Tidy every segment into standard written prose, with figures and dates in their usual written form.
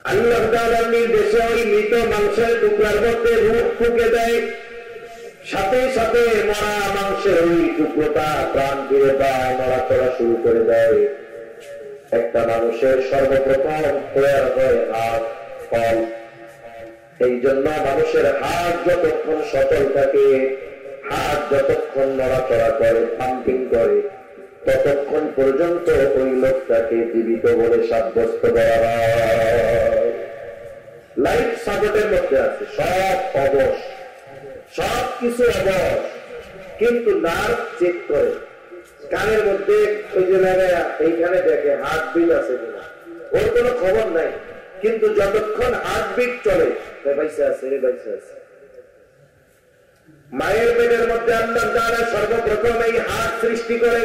আল্লাহ তাআলার নির্দেশে ওই মৃত মাংসের টুকরার মধ্যে রূহ ফুঁকে দেয়, সাথে সাথে মরা মাংসের ওই টুকরোটা প্রাণ ফিরে পায়, নড়াচড়া শুরু করে দেয়। একটা মানুষের সর্বপ্রথম তৈরি হয় হাত, ফল। এই জন্য মানুষের হাত যতক্ষণ সচল থাকে, হাত যতক্ষণ নড়াচড়া করে, পাম্পিং করে, ততক্ষণ পর্যন্ত ওই লোকটাকে জীবিত বলে সাব্যস্ত করা হয়। লাইফ সাপোর্টের মধ্যে আছে, সব অবশ, সব কিছু অবশ, কিন্তু নার্ভ চেক করে, কানের মধ্যে ওই যে লাগায় এইখানে দেখে হার্ট বিট আছে কিনা, ওর কোনো খবর নাই, কিন্তু যতক্ষণ হার্ট বিট চলে বাইসে আছে, বাইসে আছে। মায়ের পেটের মধ্যে আল্লাহ তাআলা সর্বপ্রথম এই হাত সৃষ্টি করে,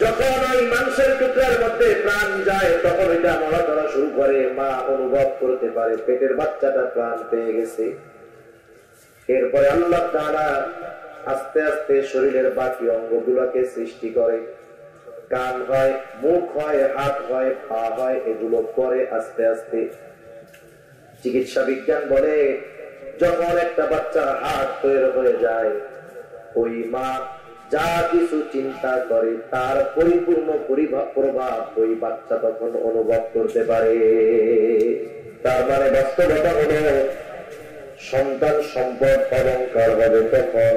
যখন ওই মাংসের টুকরার মধ্যে প্রাণ যায় তখন এটা নড়াচড়া শুরু করে, মা অনুভব করতে পারে পেটের বাচ্চাটা প্রাণ পেয়ে গেছে। এরপরে আল্লাহ তাআলা আস্তে আস্তে শরীরের বাকি অঙ্গগুলোকে সৃষ্টি করে, কান হয়, মুখ হয়, হাত হয়, পা হয়, এগুলো পরে আস্তে আস্তে। চিকিৎসা বিজ্ঞান বলে যখন একটা বাচ্চার হাত তৈরি হয়ে যায়, ওই মা যা কিছু চিন্তা করে তার পরিপূর্ণ প্রভাব ওই বাচ্চা তখন অনুভব করতে পারে। তার মানে বাস্তবতা হলো সন্তান সম্পদ অলংকার হবে তখন।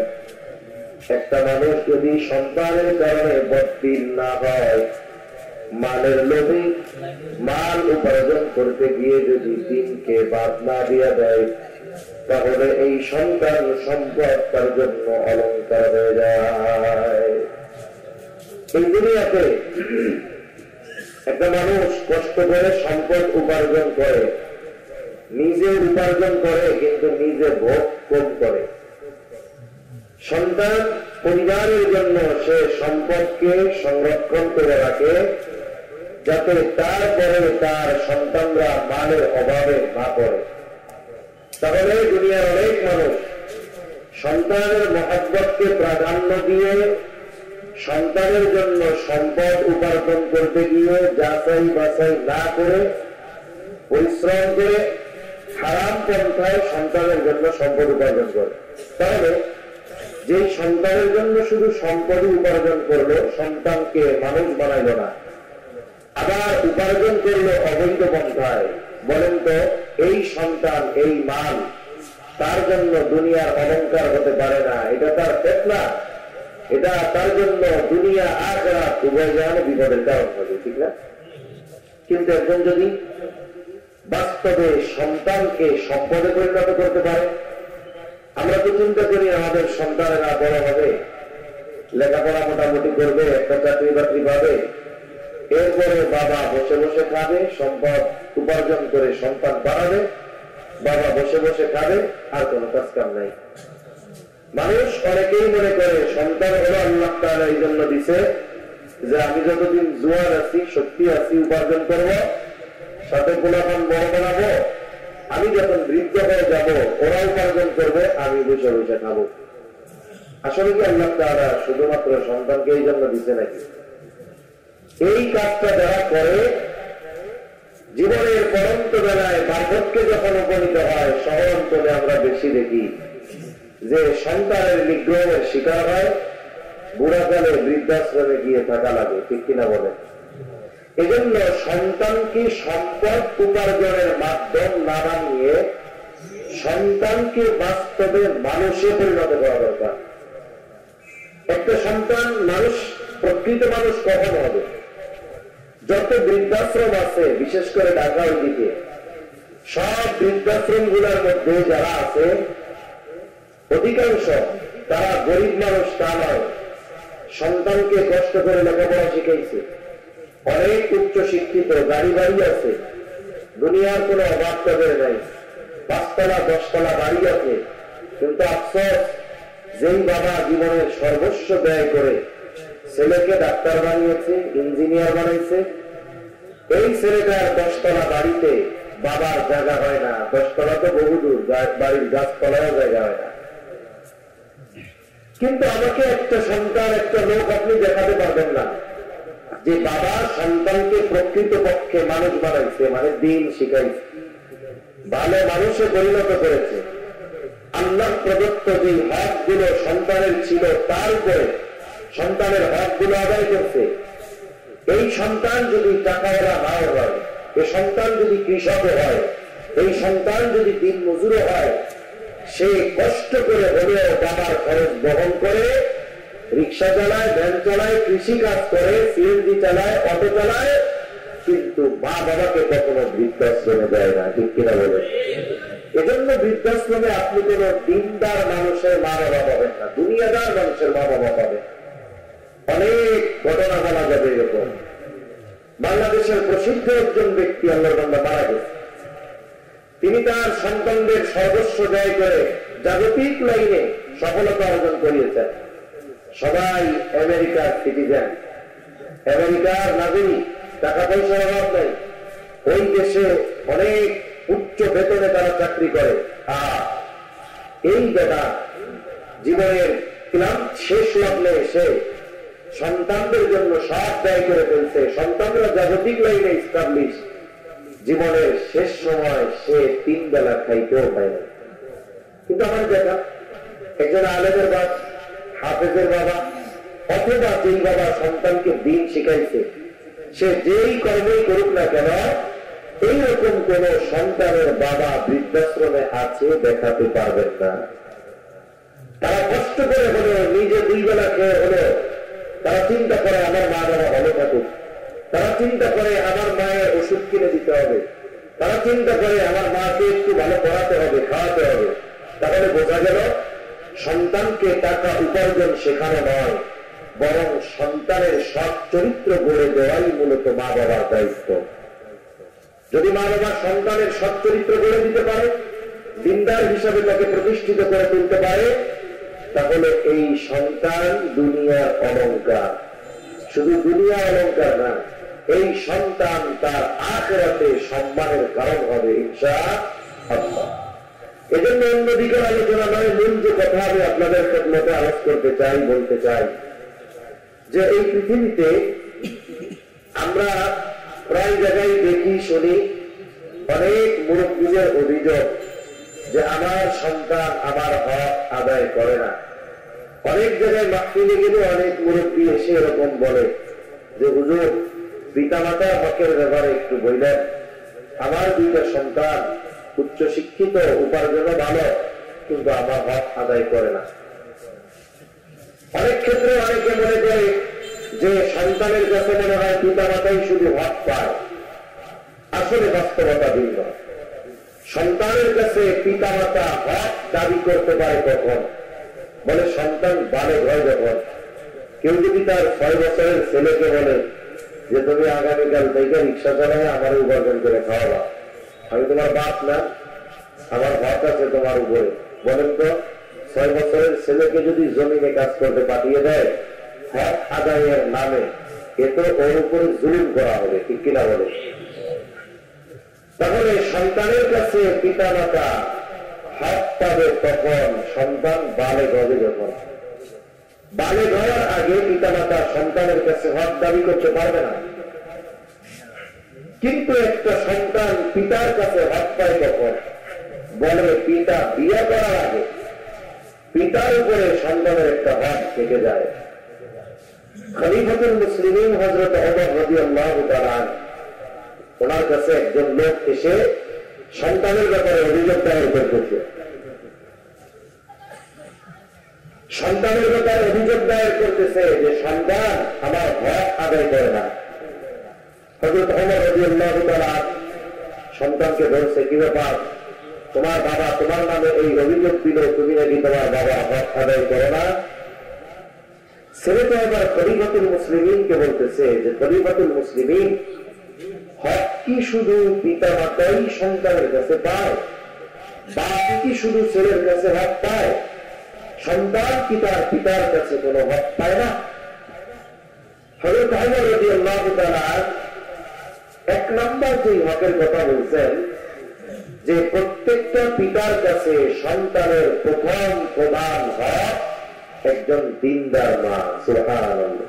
একটা মানুষ যদি সন্তানের কারণে বদদিন না হয়, মালের লোভে মাল উপার্জন করতে গিয়ে যদি দিনকে বাদ না দিয়া দেয়, তাহলে এই সন্তান সম্পদ তার জন্য অলংকার হয়ে যায়। এই দুনিয়াতে একটা মানুষ কষ্ট করে সম্পদ উপার্জন করে, নিজে উপার্জন করে, কিন্তু নিজে ভোগ কম করে। সন্তান পরিবারের জন্য সে সম্পদকে সংরক্ষণ করে রাখে, যাতে তারপরে তার সন্তানরা মালের অভাবে না পড়ে। তাহলে দুনিয়ার অনেক মানুষ সন্তানের মহব্বতকে প্রাধান্য দিয়ে সন্তানের জন্য সম্পদ উপার্জন করতে গিয়ে যাচাই বাছাই না করে পরিশ্রম করে হারাম পন্থায় সন্তানের জন্য সম্পদ উপার্জন করে। তাহলে যে সন্তানের জন্য শুধু সম্পদ উপার্জন করলো, সন্তানকে মানুষ বানাইল না, আবার উপার্জন করলো অবৈধ পন্থায়, বলেন তো এই সন্তান, এই মাল তার জন্য দুনিয়ার অলংকার হতে পারে না। এটা তার ফিতনা, এটা তার জন্য দুনিয়া আখিরাত উভয় জাহানে বিপদের কারণ হবে, ঠিক না? কিন্তু একজন যদি বাস্তবে সন্তানকে সম্পদে পরিণত করতে পারে, আমরা তো চিন্তা করি আমাদের সন্তানেরা বড় হবে, লেখাপড়া মোটামুটি করবে, একটা চাকরি বাকরি পাবে, এরপরে বাবা বসে বসে খাবে, সম্পদ উপার্জন করে সন্তান বাড়াবে, বাবা বসে বসে খাবে, আর কোনো কাজ কাম নাই। মানুষ অনেকেই মনে করে সন্তান হলো আল্লাহ তাআলা এই জন্য দিছে যে আমি যতদিন জোয়ার আছি, শক্তি আছি, উপার্জন করব, সাথে গোলাপান বড় বানাবো, আমি যখন বৃদ্ধ হয়ে যাব ওরা উপার্জন করবে, আমি বসে বসে খাবো। আসলে কি আল্লাহ তাআলা শুধুমাত্র সন্তানকে এই জন্য দিছে নাকি? এই কাজটা যারা করে জীবনের পরন্ত বেলায় বার্ধক্যে যখন উপনীত হয়, শহর অঞ্চলে আমরা বেশি দেখি যে সন্তানের নিগ্রহের শিকার হয়, বুড়াকালে বৃদ্ধাশ্রমে গিয়ে থাকা লাগে, ঠিক কিনা বলে? এজন্য সন্তানকে সম্পদ উপার্জনের মাধ্যম না বানিয়ে সন্তানকে বাস্তবে মানুষে পরিণত করা দরকার। একটা সন্তান মানুষ, প্রকৃত মানুষ কখন হবে? যত বৃদ্ধাশ্রম আছে, বিশেষ করে ঢাকা ওইদিকে, সব বৃদ্ধাশ্রম গুলার মধ্যে যারা আছে অধিকাংশ তারা গরিব মানুষ তা নয়, সন্তানকে কষ্ট করে লেখাপড়া শিখাইছে, অনেক উচ্চ শিক্ষিত, গাড়ি বাড়ি আছে, দুনিয়ার কোনো অভাব তাদের নাই, 5 তলা 10 তলা বাড়ি আছে, কিন্তু আফসোস যেই বাবা জীবনের সর্বস্ব ব্যয় করে ছেলেকে ডাক্তার বানিয়েছে, ইঞ্জিনিয়ার বানাইছে, এই ছেলেটার 10 তলা বাড়িতে বাবার জায়গা হয় না, 10 তলা তো বহুদূর, বাড়ির গাছতলাও জায়গা হয় না। কিন্তু আমাকে একটা সন্তান, একটা লোক আপনি দেখাতে পারবেন না যে বাবা সন্তানকে প্রকৃত পক্ষে মানুষ বানাইছে, মানে দিন শিখাইছে, ভালো মানুষে পরিণত করেছে, আল্লাহ প্রদত্ত যে হক গুলো সন্তানের ছিল তার উপরে সন্তানের হক গুলো আদায় করছে। এই সন্তান যদি টাকাওয়ালা নাও হয়, এই সন্তান যদি কৃষক হয়, এই সন্তান যদি দিন মজুর হয়, সে কষ্ট করে হলেও বাবার খরচ বহন করে রিক্সা চালায়, ভ্যান চালায়, কৃষি কাজ করে, সিএনজি চালায়, অটো চালায়, কিন্তু মা বাবাকে কখনো বৃদ্ধাশ্রমে দেয় না। ঠিক কিনা বলে? এজন্য বৃদ্ধাশ্রমে আপনি কোন দিনদার মানুষের মা বাবা পাবেন না, দুনিয়াদার মানুষের মা বাবা পাবেন। অনেক ঘটনা বলা যাবে এরকম। বাংলাদেশের প্রসিদ্ধ একজন ব্যক্তি আল্লাহর বান্দা মারা গেছে। তিনি তার সন্তানদের সর্বস্ব ব্যয় করে জাগতিক লাইনে সফলতা অর্জন করিয়েছেন। সবাই আমেরিকার সিটিজেন, আমেরিকার নাগরিক, টাকা পয়সার অভাব নেই, ওই দেশে অনেক উচ্চ বেতনে তারা চাকরি করে। আর এই বেটা জীবনের ক্লান্ত শেষ লগ্নে এসে সন্তানদের জন্য সব ব্যয় করে ফেলছে। সন্তানরা জাগতিক লাইনে ইস্টাবলিশ, জীবনের শেষ সময় সে 3 বেলা খাইতেও পায় না। কিন্তু আমার দেখা একজন আলেমের বাপ, হাফেজের বাবা, অথবা যেই বাবা সন্তানকে দিন শিখাইছে, সে যেই কর্মই করুক না কেন, এইরকম কোন সন্তানের বাবা বৃদ্ধাশ্রমে আছে দেখাতে পারবেন না। তারা কষ্ট করে হলেও, নিজে 2 বেলা খেয়ে হলেও তারা চিন্তা করে আমার মা বাবা ভালো থাকুক, তারা চিন্তা করে আমার মায়ের ওষুধ কিনে দিতে হবে, তারা চিন্তা করে আমার মাকে একটু ভালো পড়াতে হবে, খাওয়াতে হবে। তাহলে বোঝা গেল সন্তানকে টাকা উপার্জন শেখানো নয়, বরং সন্তানের সৎ চরিত্র গড়ে দেওয়াই মূলত মা বাবার দায়িত্ব। যদি মা বাবা সন্তানের সৎ চরিত্র গড়ে দিতে পারে, দিনদার হিসাবে তাকে প্রতিষ্ঠিত করে তুলতে পারে, তাহলে এই সন্তান দুনিয়ার অলংকার। শুধু দুনিয়া অলংকার না, এই সন্তান তার আখিরাতে সম্মানের কারণ হবে ইনশাআল্লাহ। এজন্য অন্যদিকের আলোচনা নয়, মূল যে কথা আমি আপনাদের মধ্যে আলোচ করতে চাই, বলতে চাই যে এই পৃথিবীতে আমরা প্রায় জায়গায় দেখি, শুনি অনেক মুরব্বীদের অভিযোগ যে আমার সন্তান আমার হক আদায় করে না। অনেক জায়গায় মাহফিলে গেলে অনেক মুরব্বী এসে এরকম বলে যে হুজুর, পিতামাতার হকের ব্যাপারে একটু বললেন, আমার 2টা সন্তান উচ্চ শিক্ষিত, উপার্জনও ভালো, কিন্তু আমার হক আদায় করে না। অনেক ক্ষেত্রে অনেকে মনে করে যে সন্তানের কাছে মনে হয় পিতামাতাই শুধু হক পায়। আসলে বাস্তবতা ভিন্ন। সন্তানের কাছে পিতামাতা হক দাবি করতে পারে কখন? বলে সন্তান বালেগ হয় যখন। কেউ যদি তার 6 বছরের ছেলেকে বলে যে তুমি আগামীকাল থেকে রিক্সা চালায় আমার উপার্জন করে খাওয়াবা, আমি তোমার বাপ না, আমার হক আছে তোমার উপরে। বলেন তো, 6 বছরের ছেলেকে যদি জমিনে কাজ করতে পাঠিয়ে দেয় হক আদায়ের নামে, এ তো ওর উপরে জুলুম করা হবে। ঠিক কিনা বলে? তাহলে সন্তানের কাছে পিতামাতা হক পাবে তখন সন্তান বালেগ হবে যখন। বালেগ হওয়ার আগে পিতামাতা সন্তানের কাছে হক দাবি করতে পারবে না। কিন্তু একটা সন্তান পিতার কাছে হক পায় কখন? বলে পিতা বিয়ে করার আগে পিতার উপরে সন্তানের একটা হক থেকে যায়। খলিফাতুল মুসলিমিন হযরত ওমর রাদিয়াল্লাহু তাআলা ওনার কাছে একজন লোক এসে সন্তানের ব্যাপারে অভিযোগ দায়ের করতেছে। সন্তানের ব্যাপারে অভিযোগ দায়ের করতেছে যে সন্তান আমার হক আদায় করে না। হযরত ওমর রাদিয়াল্লাহু তাআলা সন্তানকে বলছে, কি ব্যাপার, তোমার বাবা তোমার নামে এই অভিযোগ দিল, তুমি নাকি তোমার বাবা হক আদায় করো না? ছেলেটা এবার খলিফাতুল মুসলিমিনকে বলতেছে যে খলিফাতুল মুসলিমিন, হক কি শুধু পিতা মাতাই সন্তানের কাছে পায়? বাপ কি শুধু ছেলের কাছে হক পায়? সন্তান কি তার পিতার কাছে কোন হক পায় না? হযরত ওমর রাদিয়াল্লাহু তাআলা 1 নম্বর যে হকের কথা বলছেন, যে প্রত্যেকটা পিতার কাছে সন্তানের প্রধান হক একজন দিনদার মা। সুবহানাল্লাহ।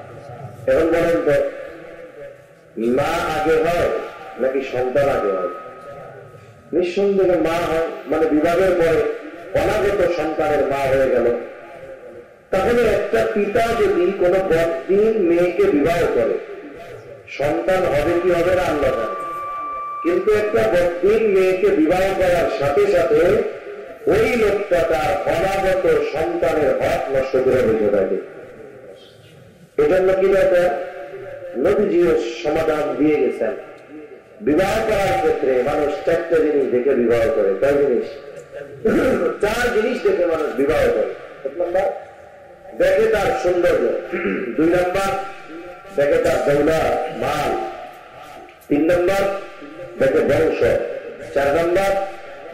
এখন বলেন তো, মা আগে হয় নাকি সন্তান আগে হয়? নিঃসন্দেহে মা হয়, মানে বিবাহের পরে অনাগত সন্তানের মা হয়ে গেল। তাহলে একটা পিতা যদি কোনো বদ্দিন মেয়েকে বিবাহ করে, সন্তান হবে কি হবে না আল্লাহ জানে, কিন্তু একটা বদ্দিন মেয়েকে বিবাহ করার সাথে সাথে ওই লোকটা তার অনাগত সন্তানের হক নষ্ট করে দিতে থাকে। এজন্য কি ব্যাপার, নবীজিও সমাধান দিয়ে গেছেন। বিবাহ করার ক্ষেত্রে মানুষ 4টা জিনিস দেখে বিবাহ করে। কয় জিনিস? 4 জিনিস দেখে মানুষ বিবাহ করে। 1 নম্বর দেখে তার সৌন্দর্য, 2 নম্বর দেখে তার দৌলত মাল, 3 নম্বর দেখে বংশ, 4 নম্বর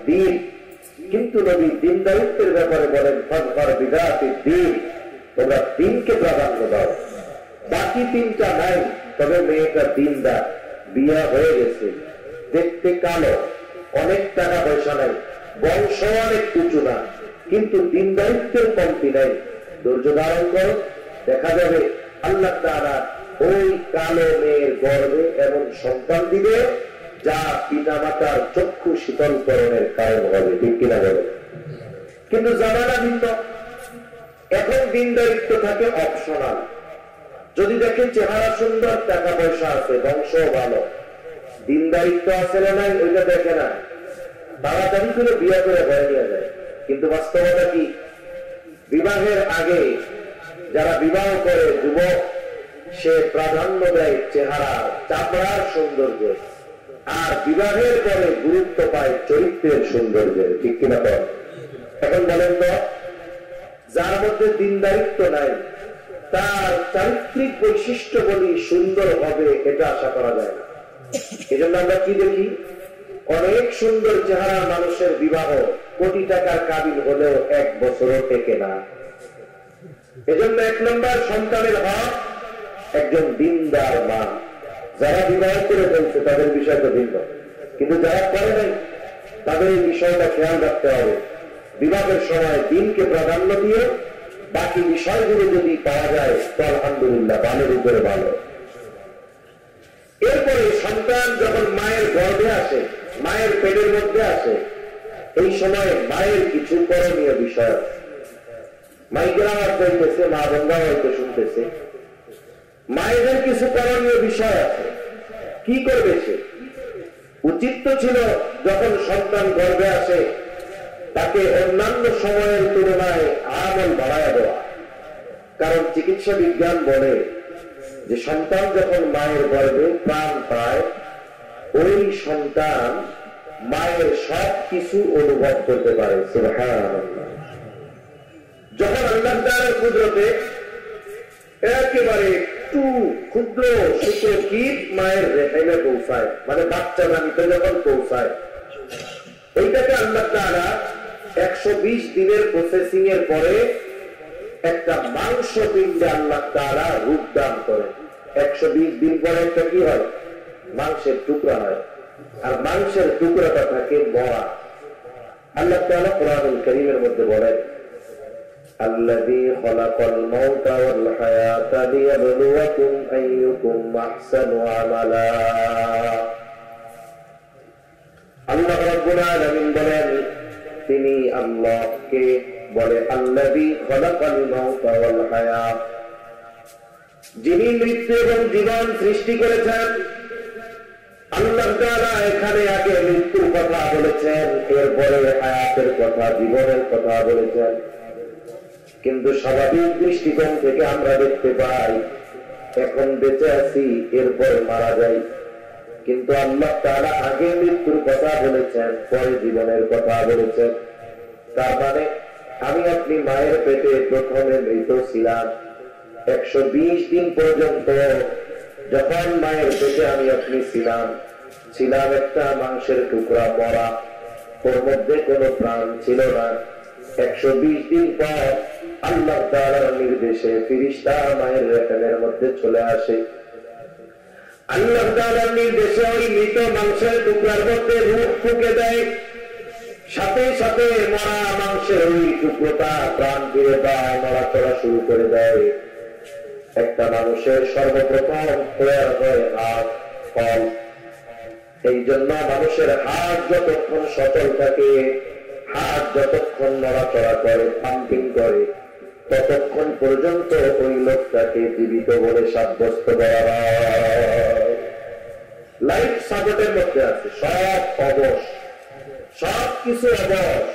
দিন। কিন্তু নবী দিনদারিত্বের ব্যাপারে বলেন ফাজফার বিদাতিদ দ্বীন, তোমরা দিনকে প্রাধান্য দাও। বাকি 3টা নাই, তবে মেয়েটা দিনদার, বিয়ে হয়ে গেছে, দেখতে কালো, অনেক টাকা পয়সা নাই, বংশ অনেক উঁচু না, কিন্তু দিনদারিত্বের কমতি নাই, ধৈর্য ধারণ করো, দেখা যাবে আল্লাহ তাআলা ওই কালো মেয়ের গর্ভে এমন সন্তান দিবে যা পিতা মাতার চক্ষু শীতলকরণের কারণ হবে। ঠিক কিনা বলে? কিন্তু জামানা ভিন্ন। এখন দিনদারিত্ব থাকে অপশনাল। যদি দেখেন চেহারা সুন্দর, টাকা পয়সা আছে, বংশ ভালো, দিনদারিত্ব আছে না নাই ওইটা দেখে না, তাড়াতাড়ি করে বিয়ে করে ঘরে নিয়ে যায়। কিন্তু বাস্তবতা কি? বিবাহের আগে যারা বিবাহ করে যুবক, সে প্রাধান্য দেয় চেহারা, চামড়ার সৌন্দর্য, আর বিবাহের পরে গুরুত্ব পায় চরিত্রের সৌন্দর্যের। ঠিক কিনা? তো এখন বলেন তো, যার মধ্যে দিনদারিত্ব নাই, তার চারিত্রিক বৈশিষ্ট্য বলি সুন্দর হবে এটা আশা করা যায় না। এজন্য আমরা কি দেখি, অনেক সুন্দর চেহারা মানুষের বিবাহ কোটি টাকার কাবিল হলেও 1 বছরও টেকে না। এজন্য 1 নম্বর সন্তানের হক একজন দিনদার মা। যারা বিবাহ করে ফেলছে তাদের বিষয়টা ভিন্ন, কিন্তু যারা করে নাই তাদের এই বিষয়টা খেয়াল রাখতে হবে। বিবাহের সময় দিনকে প্রাধান্য দিয়ে বাকি বিষয়গুলো যদি পাওয়া যায় তো আলহামদুলিল্লাহ, ভালোর উপরে ভালো। এরপরে সন্তান যখন মায়ের গর্ভে আসে, মায়ের পেটের মধ্যে আসে, এই সময় মায়ের কিছু করণীয় বিষয় আছে। মাইকের আওয়াজ চাইতেছে, মা বন্ধা হয়তো শুনতেছে। মায়েদের কিছু করণীয় বিষয় আছে। কি করবে সে? উচিত তো ছিল যখন সন্তান গর্ভে আসে তাকে অন্যান্য সময়ের তুলনায় আমল বাড়ায় দেওয়া। কারণ চিকিৎসা বিজ্ঞান বলে যে সন্তান যখন মায়ের গর্ভে প্রাণ পায়, ওই সন্তান মায়ের সব কিছু অনুভব করতে পারে। সুবহানাল্লাহ। যখন আল্লাহ তাআলার কুদরতে একেবারে একটু ক্ষুদ্র শুক্রকীট মায়ের রেহেমে পৌঁছায়, মানে বাচ্চা জানিতে যখন পৌঁছায়, ওইটাকে আল্লাহ তাআলা 120 দিনের প্রসেসিং এর পরে একটা মাংস পিণ্ডে আল্লাহ তাআলা রূপ দান করেন। 120 দিন পরে একটা কি হয়? মাংসের টুকরা হয়, আর মাংসের টুকরাটা থাকে মরা। আল্লাহ তাআলা কোরআনুল কারীমের মধ্যে বলেন, আল্লাযী খালাকাল মাউতা ওয়াল হায়াতা লিয়াবলুয়াকুম আইয়ুকুম আহসানু আমালা। আল্লাহ রাব্বুল আলামিন বলেন, তিনি আল্লাহকে বলে আল্লাযী খালাকাল মাউতা ওয়াল হায়াত, যিনি মৃত্যু এবং জীবন সৃষ্টি করেছেন। আল্লাহ তাআলা এখানে আগে মৃত্যুর কথা বলেছেন, এরপরে হায়াতের কথা, জীবনের কথা বলেছেন। কিন্তু স্বাভাবিক দৃষ্টিকোণ থেকে আমরা দেখতে পাই এখন বেঁচে আছি, এরপর মারা যাই। কিন্তু আল্লাহ তাআলা আগে মৃত্যুর কথা বলেছেন, পরে জীবনের কথা বলেছেন। তার মানে আমি আপনি মায়ের পেটে প্রথমে মৃত ছিলাম। 120 দিন পর্যন্ত যখন মায়ের পেটে আমি আপনি ছিলাম একটা মাংসের টুকরা মরা, ওর মধ্যে কোনো প্রাণ ছিল না। 120 দিন পর আল্লাহ তাআলার নির্দেশে ফেরেশতা মায়ের রেহেমের মধ্যে চলে আসে। আল্লাহ তাআলার নির্দেশে ওই মৃত মাংসের টুকরার মধ্যে রূহ ফুঁকে দেয়, সাথে সাথে মরা মাংসের ওই টুকরোটা প্রাণ ফিরে পায়, নড়াচড়া শুরু করে দেয়। একটা মানুষের সর্বপ্রথম তৈরি হয় হাত, ফল। এই জন্য মানুষের হাত যতক্ষণ সচল থাকে, হাত যতক্ষণ নড়াচড়া করে, পাম্পিং করে, ততক্ষণ পর্যন্ত ওই লোকটাকে জীবিত বলে সাব্যস্ত করা হয়। লাইফ সাপোর্টের মধ্যে আছে, সব অবশ, সব কিছু অবশ,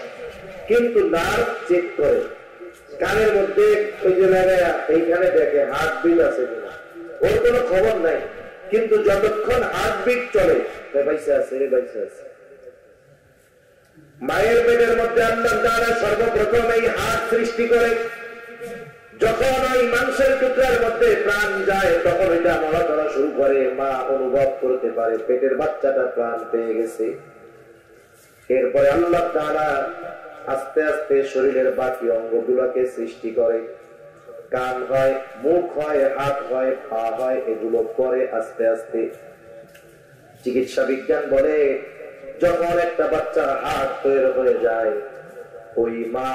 কিন্তু নার্ভ চেক করে, কানের মধ্যে ওই যে এইখানে দেখে হার্টবিট আছে কিনা, ওর কোনো খবর নাই, কিন্তু যতক্ষণ হার্টবিট চলে বাইসে আছে, বাইসে আছে। মায়ের পেটের মধ্যে আল্লাহ তাআলা সর্বপ্রথম এই হাত সৃষ্টি করে, যখন ওই মাংসের টুকরার মধ্যে প্রাণ যায় তখন ওইটা নড়াচড়া শুরু করে, মা অনুভব করতে পারে পেটের বাচ্চাটা প্রাণ পেয়ে গেছে। এরপরে আল্লাহ তাআলা আস্তে আস্তে শরীরের বাকি অঙ্গগুলোকে সৃষ্টি করে, কান হয়, মুখ হয়, হাত হয়, পা হয়, এগুলো পরে আস্তে আস্তে। চিকিৎসা বিজ্ঞান বলে যখন একটা বাচ্চার হাত তৈরি হয়ে যায়, ওই মা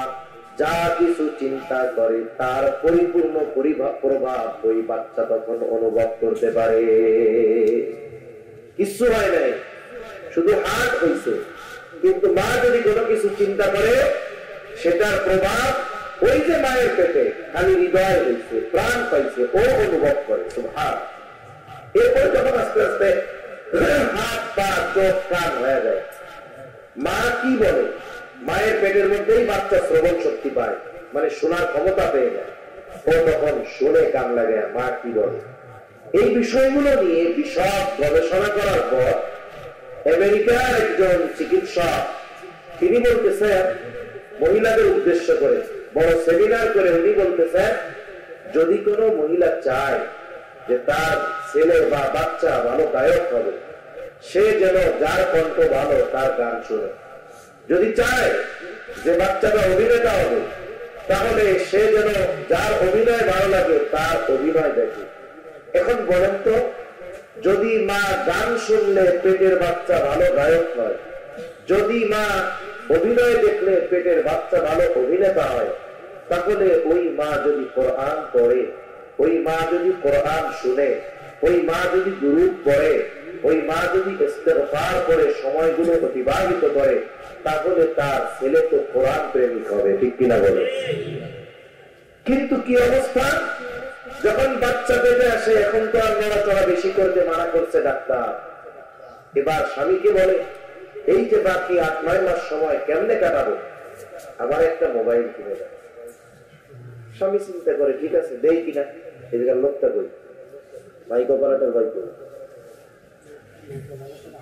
যা কিছু চিন্তা করে তার পরিপূর্ণ প্রভাব ওই বাচ্চা তখন অনুভব করতে পারে। কিছু হয় নাই, শুধু হাত হয়েছে, কিন্তু মা যদি কোনো কিছু চিন্তা করে সেটার প্রভাব ওই যে মায়ের পেটে খালি হৃদয় হয়েছে, প্রাণ পাইছে, ও অনুভব করে। সুবহান। এরপরে যখন আস্তে আস্তে হাত পা চোখ কান হয়ে যায়, মা কি বলে, মায়ের পেটের মধ্যেই বাচ্চা শ্রবণ শক্তি পায়, মানে শোনার ক্ষমতা পেয়ে যায়, ও তখন শুনে কান লাগে মা কি বলে। এই বিষয়গুলো নিয়ে বিশদ গবেষণা করার পর আমেরিকার একজন চিকিৎসক তিনি বলতেছেন, মহিলাদের উদ্দেশ্য করে বড় সেমিনার করে উনি বলতেছেন, যদি কোনো মহিলা চায় যে তার ছেলে বা বাচ্চা ভালো গায়ক হবে, সে যেন যার কণ্ঠ ভালো তার গান শুনে। যদি চায় যে বাচ্চাটা অভিনেতা হবে, তাহলে সে যেন যার অভিনয় ভালো লাগে তার অভিনয় দেখে। এখন বলেন তো, যদি মা গান শুনলে পেটের বাচ্চা ভালো গায়ক হয়, যদি মা অভিনয় দেখলে পেটের বাচ্চা ভালো অভিনেতা হয়, তাহলে ওই মা যদি কোরআন পড়ে, ওই মা যদি কোরআন শুনে, ওই মা যদি দুরূদ পড়ে, ওই মা যদি ইস্তেগফার করে সময়গুলো অতিবাহিত করে, তাহলে তার ছেলে তো কোরআন প্রেমিক হবে, ঠিক কিনা বলে? কিন্তু কি অবস্থা, যখন বাচ্চা পেটে আসে, এখন তো আর নড়াচড়া বেশি করতে মানা করছে ডাক্তার। এবার স্বামীকে বলে, এই যে বাকি 8-9 মাস সময় কেমনে কাটাবো, আমার একটা মোবাইল কিনে দেয়। স্বামী চিন্তা করে, ঠিক আছে দেই কিনা, এদিকে লোকটা কই, বাইক অপারেটর বাইক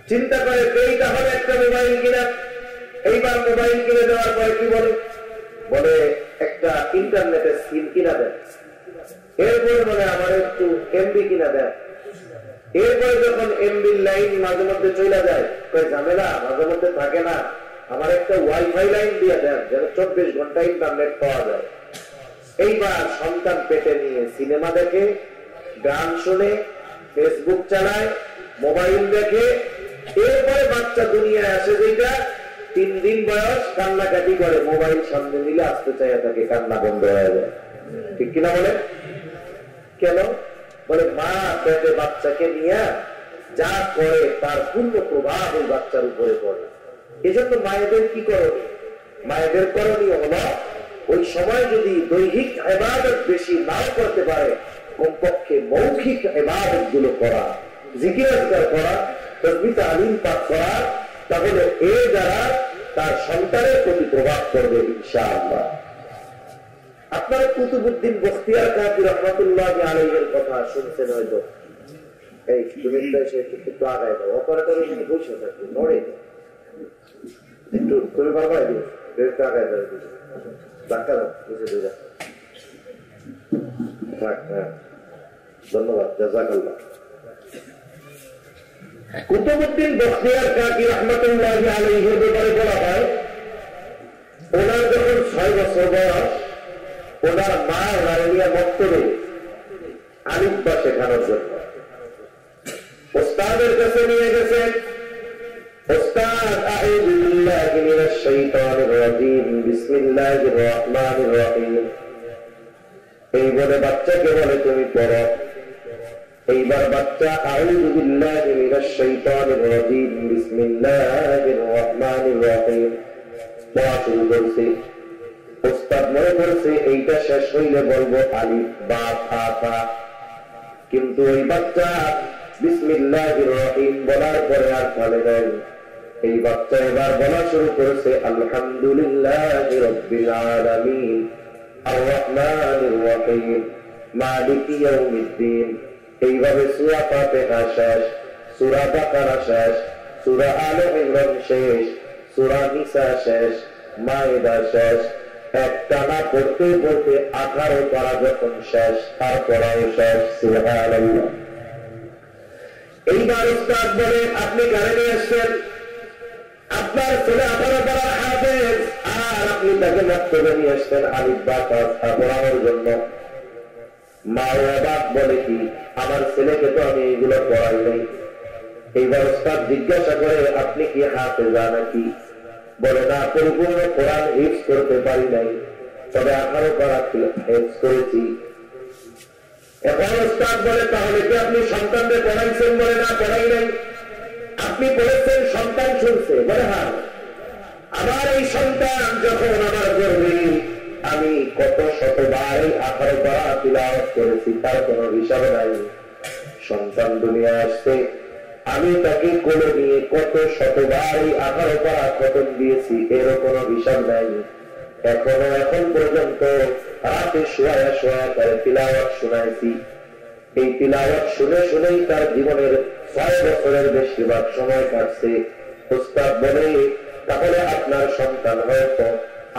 চিন্তা করে দেই তাহলে একটা মোবাইল কিনা। এইবার মোবাইল কিনে দেওয়ার পরে কি বলে, বলে একটা ইন্টারনেটের সিম কিনা দেন। এরপরে বলে আমার একটু এমবি কিনা দেন। এরপরে যখন এমবি লাইন মাঝে মধ্যে চলে যায়, ঝামেলা মাঝে মধ্যে থাকে না, আমার একটা ওয়াইফাই লাইন দিয়ে দেন যেন 24 ঘন্টা ইন্টারনেট পাওয়া যায়। এইবার সন্তান পেটে নিয়ে সিনেমা দেখে, গান শুনে, ফেসবুক চালায়, মোবাইল দেখে। এরপরে বাচ্চা দুনিয়ায় আসে, যেটা 3 দিন বয়স, কান্নাকাটি করে, মোবাইল সামনে নিলে আসতে চায় তাকে, কান্না বন্ধ হয়ে যায়, ঠিক কিনা বলে? কেন? বলে মা পেটে বাচ্চাকে নিয়ে যা করে তার পূর্ণ প্রভাব ওই বাচ্চার উপরে পড়ে। এজন্য মায়েদের কি করণীয়? মায়েদের করণীয় হলো, ওই সময় যদি দৈহিক ইবাদত বেশি নাও করতে পারে, কমপক্ষে মৌখিক ইবাদত গুলো করা, জিকির আজকার করা, তাসবিহ তাহলিল পাঠ করা, তাহলে এর দ্বারা তার সন্তানের প্রতি প্রভাব পড়বে ইনশাআল্লাহ। আপনারা কুতুবউদ্দিন বখতিয়ার কাকি রহমাতুল্লাহ আলাইহির কথা শুনছেন হয়তো। এই তুমি একটু আগায় দাও, অপারেটর এখানে বসে থাকবে, নড়ে একটু, তুমি বারবার একটু আগায় দাও, ধাক্কা দাও, বুঝে বুঝা থাক। হ্যাঁ, ধন্যবাদ, জাযাকাল্লাহ। কুতুবউদ্দিন বখতিয়ার কাকি রহমাতুল্লাহ আলাইহির ব্যাপারে বলা হয়, ওনার যখন 6 বছর বয়স, ওনার মা ওনার নিয়ে মক্তবে আলিফ বা শেখানোর জন্য ওস্তাদের কাছে নিয়ে গেছেন। ওস্তাদ, আউযু বিল্লাহি মিনাশ শাইতানির রাজীম, বিসমিল্লাহির রহমানির রহিম, এই বলে বাচ্চাকে বলে তুমি পড়ো। এইবার বাচ্চা আউযু বিল্লাহি মিনাশ শাইতানির রাজীম বিসমিল্লাহির রহমানির রহিম পড়া শুরু করছে। উস্তাদ মনে করছে এইটা শেষ হইলে বলবো আলিফ বা তা তা, কিন্তু ওই বাচ্চা বিসমিল্লাহির রহিম বলার পরে আর বলে নাই। এই বাচ্চা এবার বলা শুরু করেছে আলহামদুলিল্লাহি রাব্বিল আলামিন আর রহমানির রহিম মালিকি ইয়াউমিদ্দিন। এইভাবে সূরা ফাতিহা শেষ, সূরা বাকারা শেষ, সূরা আলে ইমরান শেষ, সূরা নিসা শেষ, মাইদা শেষ, একটানা পড়তে পড়তে 18 পারা যখন শেষ, তারপরেও শেষ। সুবহানাল্লাহ। এইবার উস্তাদ বলে আপনি গাড়ি নিয়ে এসছেন, আপনার ছেলে 18 পারার হাফেজ, আর আপনি তাকে মক্তবে নিয়ে এসছেন আলিফ বা তা পড়ানোর জন্য। মা ও বাপ বলে কি আমার ছেলেকে তো আমি এইগুলো পড়াই নাই। এইবার উস্তাদ জিজ্ঞাসা করে আপনি কি হাফেজা নাকি? বলে না, পরিপূর্ণ কোরআন হিফজ করতে পারি নাই, তবে 18 পারা হিফজ করেছি। এখন উস্তাদ বলে তাহলে কি আপনি সন্তানদের পড়াইছেন? বলে না, পড়াই নাই। আপনি পড়েছেন, সন্তান শুনছে? বলে হ্যাঁ। আমার এই সন্তান যখন আমার গর্ভে, আমি কত শতবার 18 পারা তিলাওয়াত করেছি, তার কোনো হিসাব নাই। সন্তান দুনিয়া আসছে, আমি তাকে কোলে নিয়ে কত শতবার 18 পারা খতম দিয়েছি, এরও কোনো হিসাব নাই। এখন পর্যন্ত রাতে শোয়া শোয়া তার তিলাওয়াত শোনাইছি। এই তিলাওয়াত শুনে শুনেই তার জীবনের 6 বছরের বেশিরভাগ সময় কাটছে। উস্তাদ বলে তাহলে আপনার সন্তান হয়তো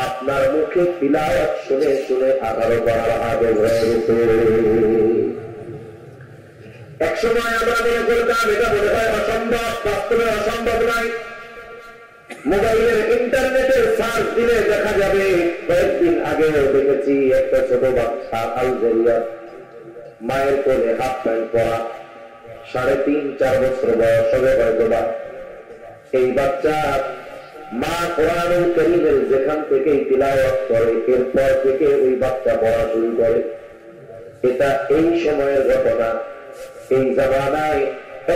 আপনার মুখে তিলাওয়াত শুনে শুনে 18 পারা আগে হয়ে গেছে। এক সময় আমরা মনে করতাম এটা মনে হয় অসম্ভব, বাস্তবে অসম্ভব নয়। মোবাইলের ইন্টারনেটের সার্চ দিলে দেখা যাবে। কয়েকদিন আগেও দেখেছি একটা ছোট বাচ্চা আলজেরিয়া, মায়ের কোলে হাফ প্যান্ট পরা, 3.5-4 বছর বয়স হবে হয়তো বা। এই বাচ্চা মা কোরআনুল কারীমের যেখান থেকে তিলাওয়াত করে, এরপর থেকে ওই বাচ্চা পড়া শুরু করে। এটা এই সময়ের ঘটনা। এই জামানায়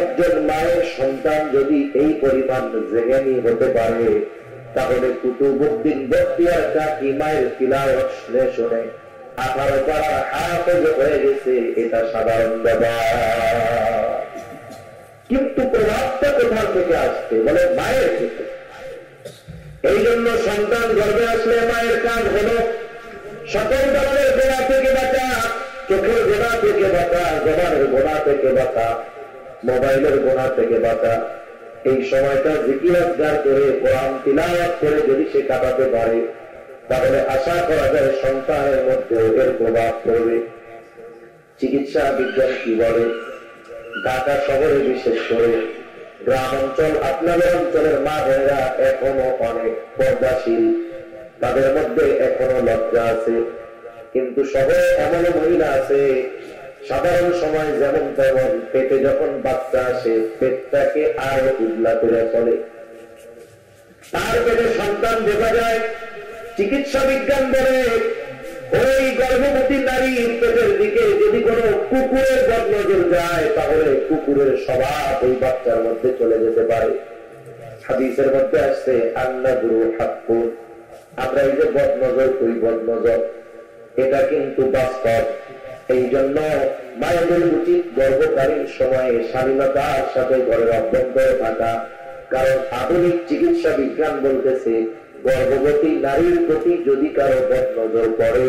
একজন মায়ের সন্তান যদি এই পরিমাণ জেহেনি হতে পারে, তাহলে কুতুবউদ্দিন বখতিয়ার কাকি মায়ের তিলাওয়াত শুনে শুনে 18 পারা হাফেজ হয়ে গেছে, এটা সাধারণ ব্যাপার। কিন্তু প্রভাবটা কোথা থেকে আসছে? বলে মায়ের থেকে। এই জন্য সন্তান গর্ভে আসলে মায়ের কাজ হলো সকল ধরনের গোড়া থেকে বাঁচা, চোখের গোড়া থেকে বাঁচা, জবানের গোড়া থেকে বাঁচা, মোবাইলের গোড়া থেকে বাঁচা। এই সময়টা জিকির আজকার করে কোরআন তিলাওয়াত করে যদি সে কাটাতে পারে, তাহলে আশা করা যায় সন্তানের মধ্যে এর প্রভাব পড়বে। চিকিৎসা বিজ্ঞান কি বলে? ঢাকা শহরে বিশেষ করে গ্রাম অঞ্চল, আপনাদের অঞ্চলের মা বোনেরা এখনো অনেক পর্দাশীল, তাদের মধ্যে এখনো লজ্জা আছে। কিন্তু শহরে এমন মহিলা আছে, সাধারণ সময় যেমন তেমন পেটে যখন বাচ্চা আসে, পেটটাকে আরো উজলা করে চলে, তার পেটে সন্তান বোঝা যায়। চিকিৎসা বিজ্ঞান বলে ওই গর্ভবতী নারীর পেটের দিকে যদি কোনো কুকুরের বদনজর যায়, তাহলে কুকুরের স্বভাব ওই বাচ্চার মধ্যে চলে যেতে পারে। হাদিসের মধ্যে আসছে আন্নাযুরু হাক্কুন, আমরা এই যে বদনজর করি, বদনজর এটা কিন্তু বাস্তব। এই জন্য মায়েদের উচিত গর্ভকালীন সময়ে স্বাধীনতার সাথে ঘরের অভ্যন্তরে থাকা। কারণ আধুনিক চিকিৎসা বিজ্ঞান বলতেছে গর্ভবতী নারীর প্রতি যদি কারো বদনজর পড়ে,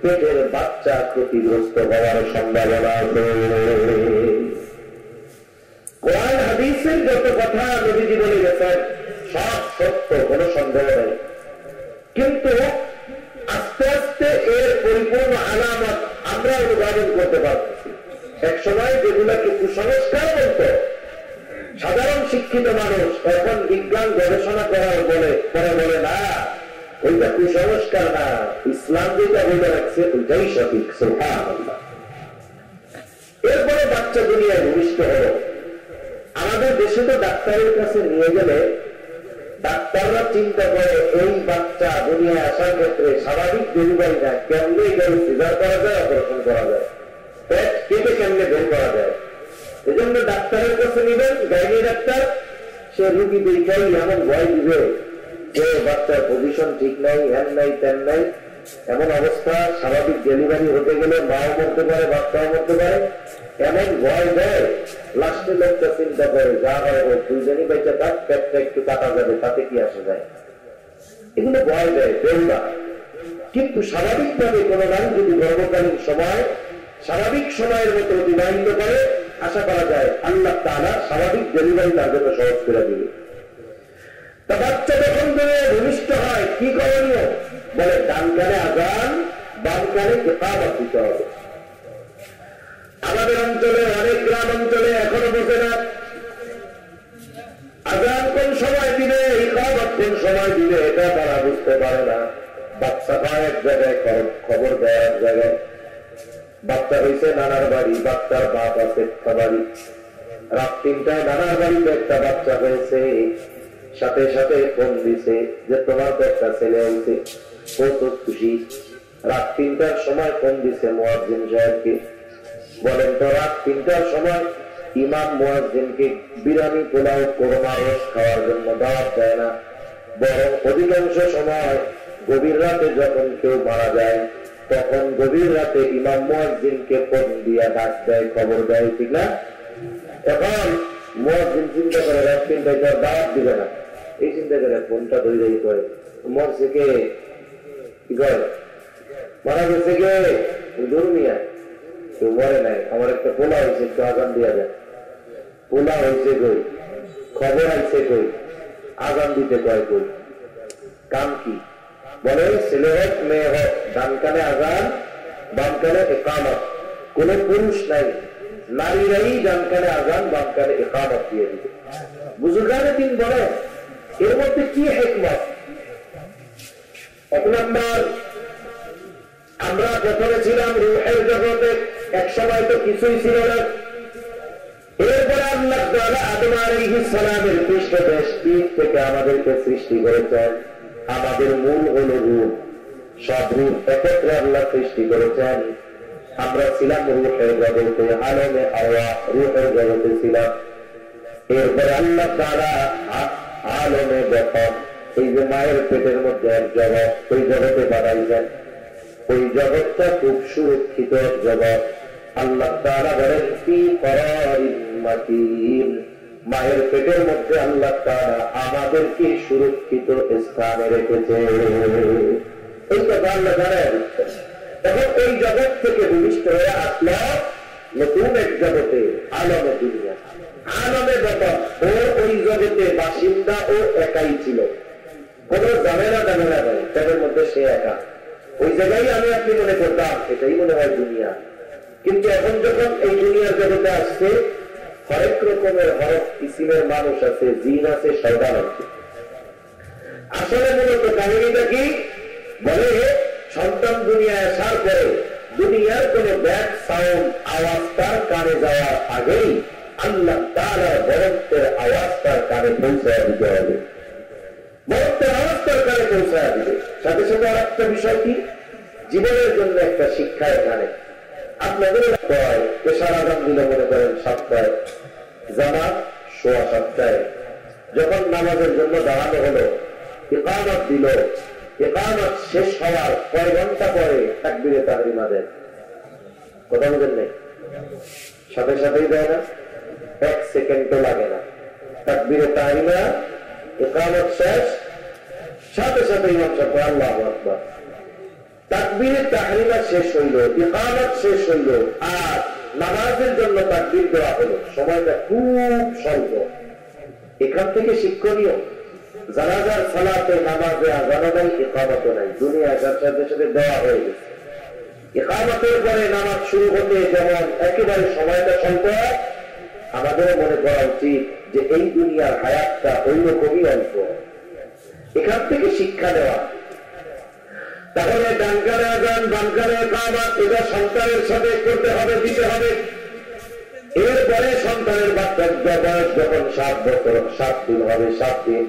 পেটের বাচ্চা ক্ষতিগ্রস্ত হওয়ার সম্ভাবনা আছে। কোরআন হাদিসের যত কথা নবীজি বলে গেছেন সব সত্য, কোনো সন্দেহ নেই। কিন্তু আস্তে আস্তে এর পরিপূর্ণ আলামত আমরা অনুধাবন করতে পারতেছি। এক সময় যেগুলাকে কুসংস্কার বলতো সাধারণ শিক্ষিত মানুষ, এখন বিজ্ঞান গবেষণা করার বলে পরে বলে না, ওইটা কুসংস্কার না, ইসলাম যেটা বলে রাখছে ওইটাই সঠিক। সুবহানাল্লাহ। এরপরে বাচ্চা দুনিয়ায় ভূমিষ্ঠ হলো। আমাদের দেশে তো ডাক্তারের কাছে নিয়ে গেলে ডাক্তাররা চিন্তা করে এই বাচ্চা দুনিয়ায় আসার ক্ষেত্রে স্বাভাবিক ডেলিভারি না, কেমনে গেলে সিজার করা যায়, অপারেশন করা যায়, পেট কেটে কেমনে বের করা যায়, এজন্য ডাক্তারের কাছে নিবেন, গাইনি ডাক্তার, সে রুগী দেখাই এমন ভয় দিবে যে বাচ্চার পজিশন ঠিক নাই, হ্যান নাই, ত্যান নাই, এমন অবস্থা, স্বাভাবিক ডেলিভারি হতে গেলে মাও মরতে পারে, বাচ্চাও মরতে পারে, এমন ভয় দেয়। লাস্টে লোকটা চিন্তা করে যা হয় হোক, দুইজনই বেঁচে থাক, পেটটা একটু কাটা যাবে, তাতে কি আসে যায়। এগুলো ভয় দেয়, বেউলা। কিন্তু স্বাভাবিকভাবে কোন নারী যদি গর্ভকালীন সময় স্বাভাবিক সময়ের মতো অতিবাহিত করে, আশা করা যায় আল্লাহ তাআলা স্বাভাবিক ডেলিভারি তার জন্য সহজ করে দিবে। তা বাচ্চা যখন ধরে ভূমিষ্ঠ হয় কি করণীয়? বলে ডান কানে আযান, বাম কানে ইকামত দিতে হবে। আমাদের অঞ্চলে, অনেক গ্রাম অঞ্চলে এখনো বোঝে না আযান কোন সময় দিবে, ইকামত কোন সময় দিবে, এটা তারা বুঝতে পারে না। বাচ্চা পায় এক জায়গায়, খবর দেয় এক জায়গায়। বাচ্চা হয়েছে নানার বাড়ি, বাচ্চার বাপ আছে একটা বাড়ি। রাত 3টায় নানার বাড়িতে একটা বাচ্চা হয়েছে, সাথে সাথে ফোন দিছে যে তোমার তো একটা ছেলে হয়েছে। কত খুশি। রাত 3টার সময় ফোন দিছে মুয়াজ্জিন সাহেবকে। বলেন তো, রাত 3টার সময় ইমাম মুয়াজ্জিনকে বিরিয়ানি, পোলাও, কোরমা রস খাওয়ার জন্য দাওয়াত দেয় না, বরং অধিকাংশ সময় গভীর রাতে যখন কেউ মারা যায় তখন গভীর রাতে ইমাম মুয়াজ্জিনকে ফোন দিয়া ডাক দেয়, খবর দেয়, ঠিক না? এখন মুয়াজ্জিন চিন্তা করে রাত 3টায় তার দাওয়াত দিবে না, এই চিন্তা করে ফোনটা ধরে করে মরছে কে, কি করে মারা গেছে কে, দুর্মিয়া কেউ মরে নাই, আমার একটা পোলা হয়েছে, একটু আজান দিয়া যায়। পোলা হয়েছে কই, খবর আইছে কই, আজান দিতে কয় কই, কাম কি? বলে ছেলে হোক মেয়ে হোক, ডান কানে আযান, বাম কানে ইকামত। কোন পুরুষ নাই, নারীরাই ডান কানে আযান, বাম কানে ইকামত দিয়ে দিবে। বুজুর্গানে দিন বলে এর মধ্যে কি হিকমত? এক নম্বর, আমরা প্রথমে ছিলাম রূহের জগতে, এক সময় তো কিছুই ছিল না। এরপরে আল্লাহ তাআলা আদম আলাইহিস সালামের পৃষ্ঠদেশ থেকে আমাদেরকে সৃষ্টি করেছেন। আমাদের মূল হলো রূহ, সব রূহ একত্রে আল্লাহ সৃষ্টি করেছেন। আমরা ছিলাম রূহের জগতে, আলমে আরওয়াহ, রূহের জগতে ছিলাম। এরপরে আল্লাহ তাআলা আলমে গফর, এই যে মায়ের পেটের মধ্যে এক জগৎ, ওই জগতে বানাইছেন। ওই জগৎটা খুব সুরক্ষিত জগৎ। আল্লাহ তাআলা বলেন ফি করারিন মাকিন, মায়ের পেটের মধ্যে আল্লাহ তাআলা আমাদেরকে সুরক্ষিত স্থানে রেখেছে। এই কথা আল্লাহ জানেন। এখন এই জগৎ থেকে ভূমিষ্ঠ হয়ে আসলো নতুন এক জগতে, আলমে দুনিয়া, আলমে গফর। ও ওই জগতে বাসিন্দা, ও একাই ছিল, কোন ঝামেলা নাই, তাদের মধ্যে সে একা। ওই জায়গায় আমি আপনি মনে করতাম এটাই মনে হয় দুনিয়া। কিন্তু এখন যখন এই দুনিয়ার জগতে আসছে, হরেক রকমের হরফ কিসিমের মানুষ আছে, জিন আছে, শয়তান আছে। আসলে মূলত কাহিনীটা কি? বলে সন্তান দুনিয়ায় আসার পরে দুনিয়ার কোন ব্যাড সাউন্ড, আওয়াজ তার কানে যাওয়ার আগেই আল্লাহ তাআলার বরত্বের আওয়াজ তার কানে পৌঁছায় দিতে হবে। বরত্বের আওয়াজ তার কানে পৌঁছায় দিবে। সাথে সাথে আর একটা বিষয় কি, জীবনের জন্য একটা শিক্ষা এখানে। আপনাদের পেশার আজান দিলে মনে করেন 7টায়, জামাত 7:15, যখন নামাজের জন্য দাঁড়ানো হলো, ইকামত দিল, ইকামত শেষ হওয়ার কয় ঘন্টা পরে তাকবীরে তাহরিমা দেন। কথা বলেন নাই? সাথে সাথেই দেয় না, 1 সেকেন্ডও লাগে না। তাকবীরে তাহরিমা, ইকামত শেষ, সাথে সাথে ইমাম সাহেব আল্লাহু আকবার। তাকবীরে তাহরিমা শেষ হইল, ইকামত শেষ হইল, আর নামাজের জন্য তাকবীর দেওয়া হলো। সময়টা খুব স্বল্প। এখান থেকে শিক্ষণীয়, জানাজার সালাতে, নামাজে আযানও নাই, ইকামতও নাই, দুনিয়া আসার সাথে সাথে দেওয়া হয়ে গেছে। ইকামতের পরে নামাজ শুরু হতে যেমন একেবারে সময়টা স্বল্প, আমাদের মনে করা উচিত যে এই দুনিয়ার হায়াতটা ওই রকমই অল্প। এখান থেকে শিক্ষা দেওয়া। তাহলে ডান কানে আযান, বাম কানে ইকামত, এটা সন্তানের সাথে করতে হবে, দিতে হবে। এরপরে সন্তানের বাচ্চার বয়স যখন 7 বছর 7 দিন হবে, 7 দিন,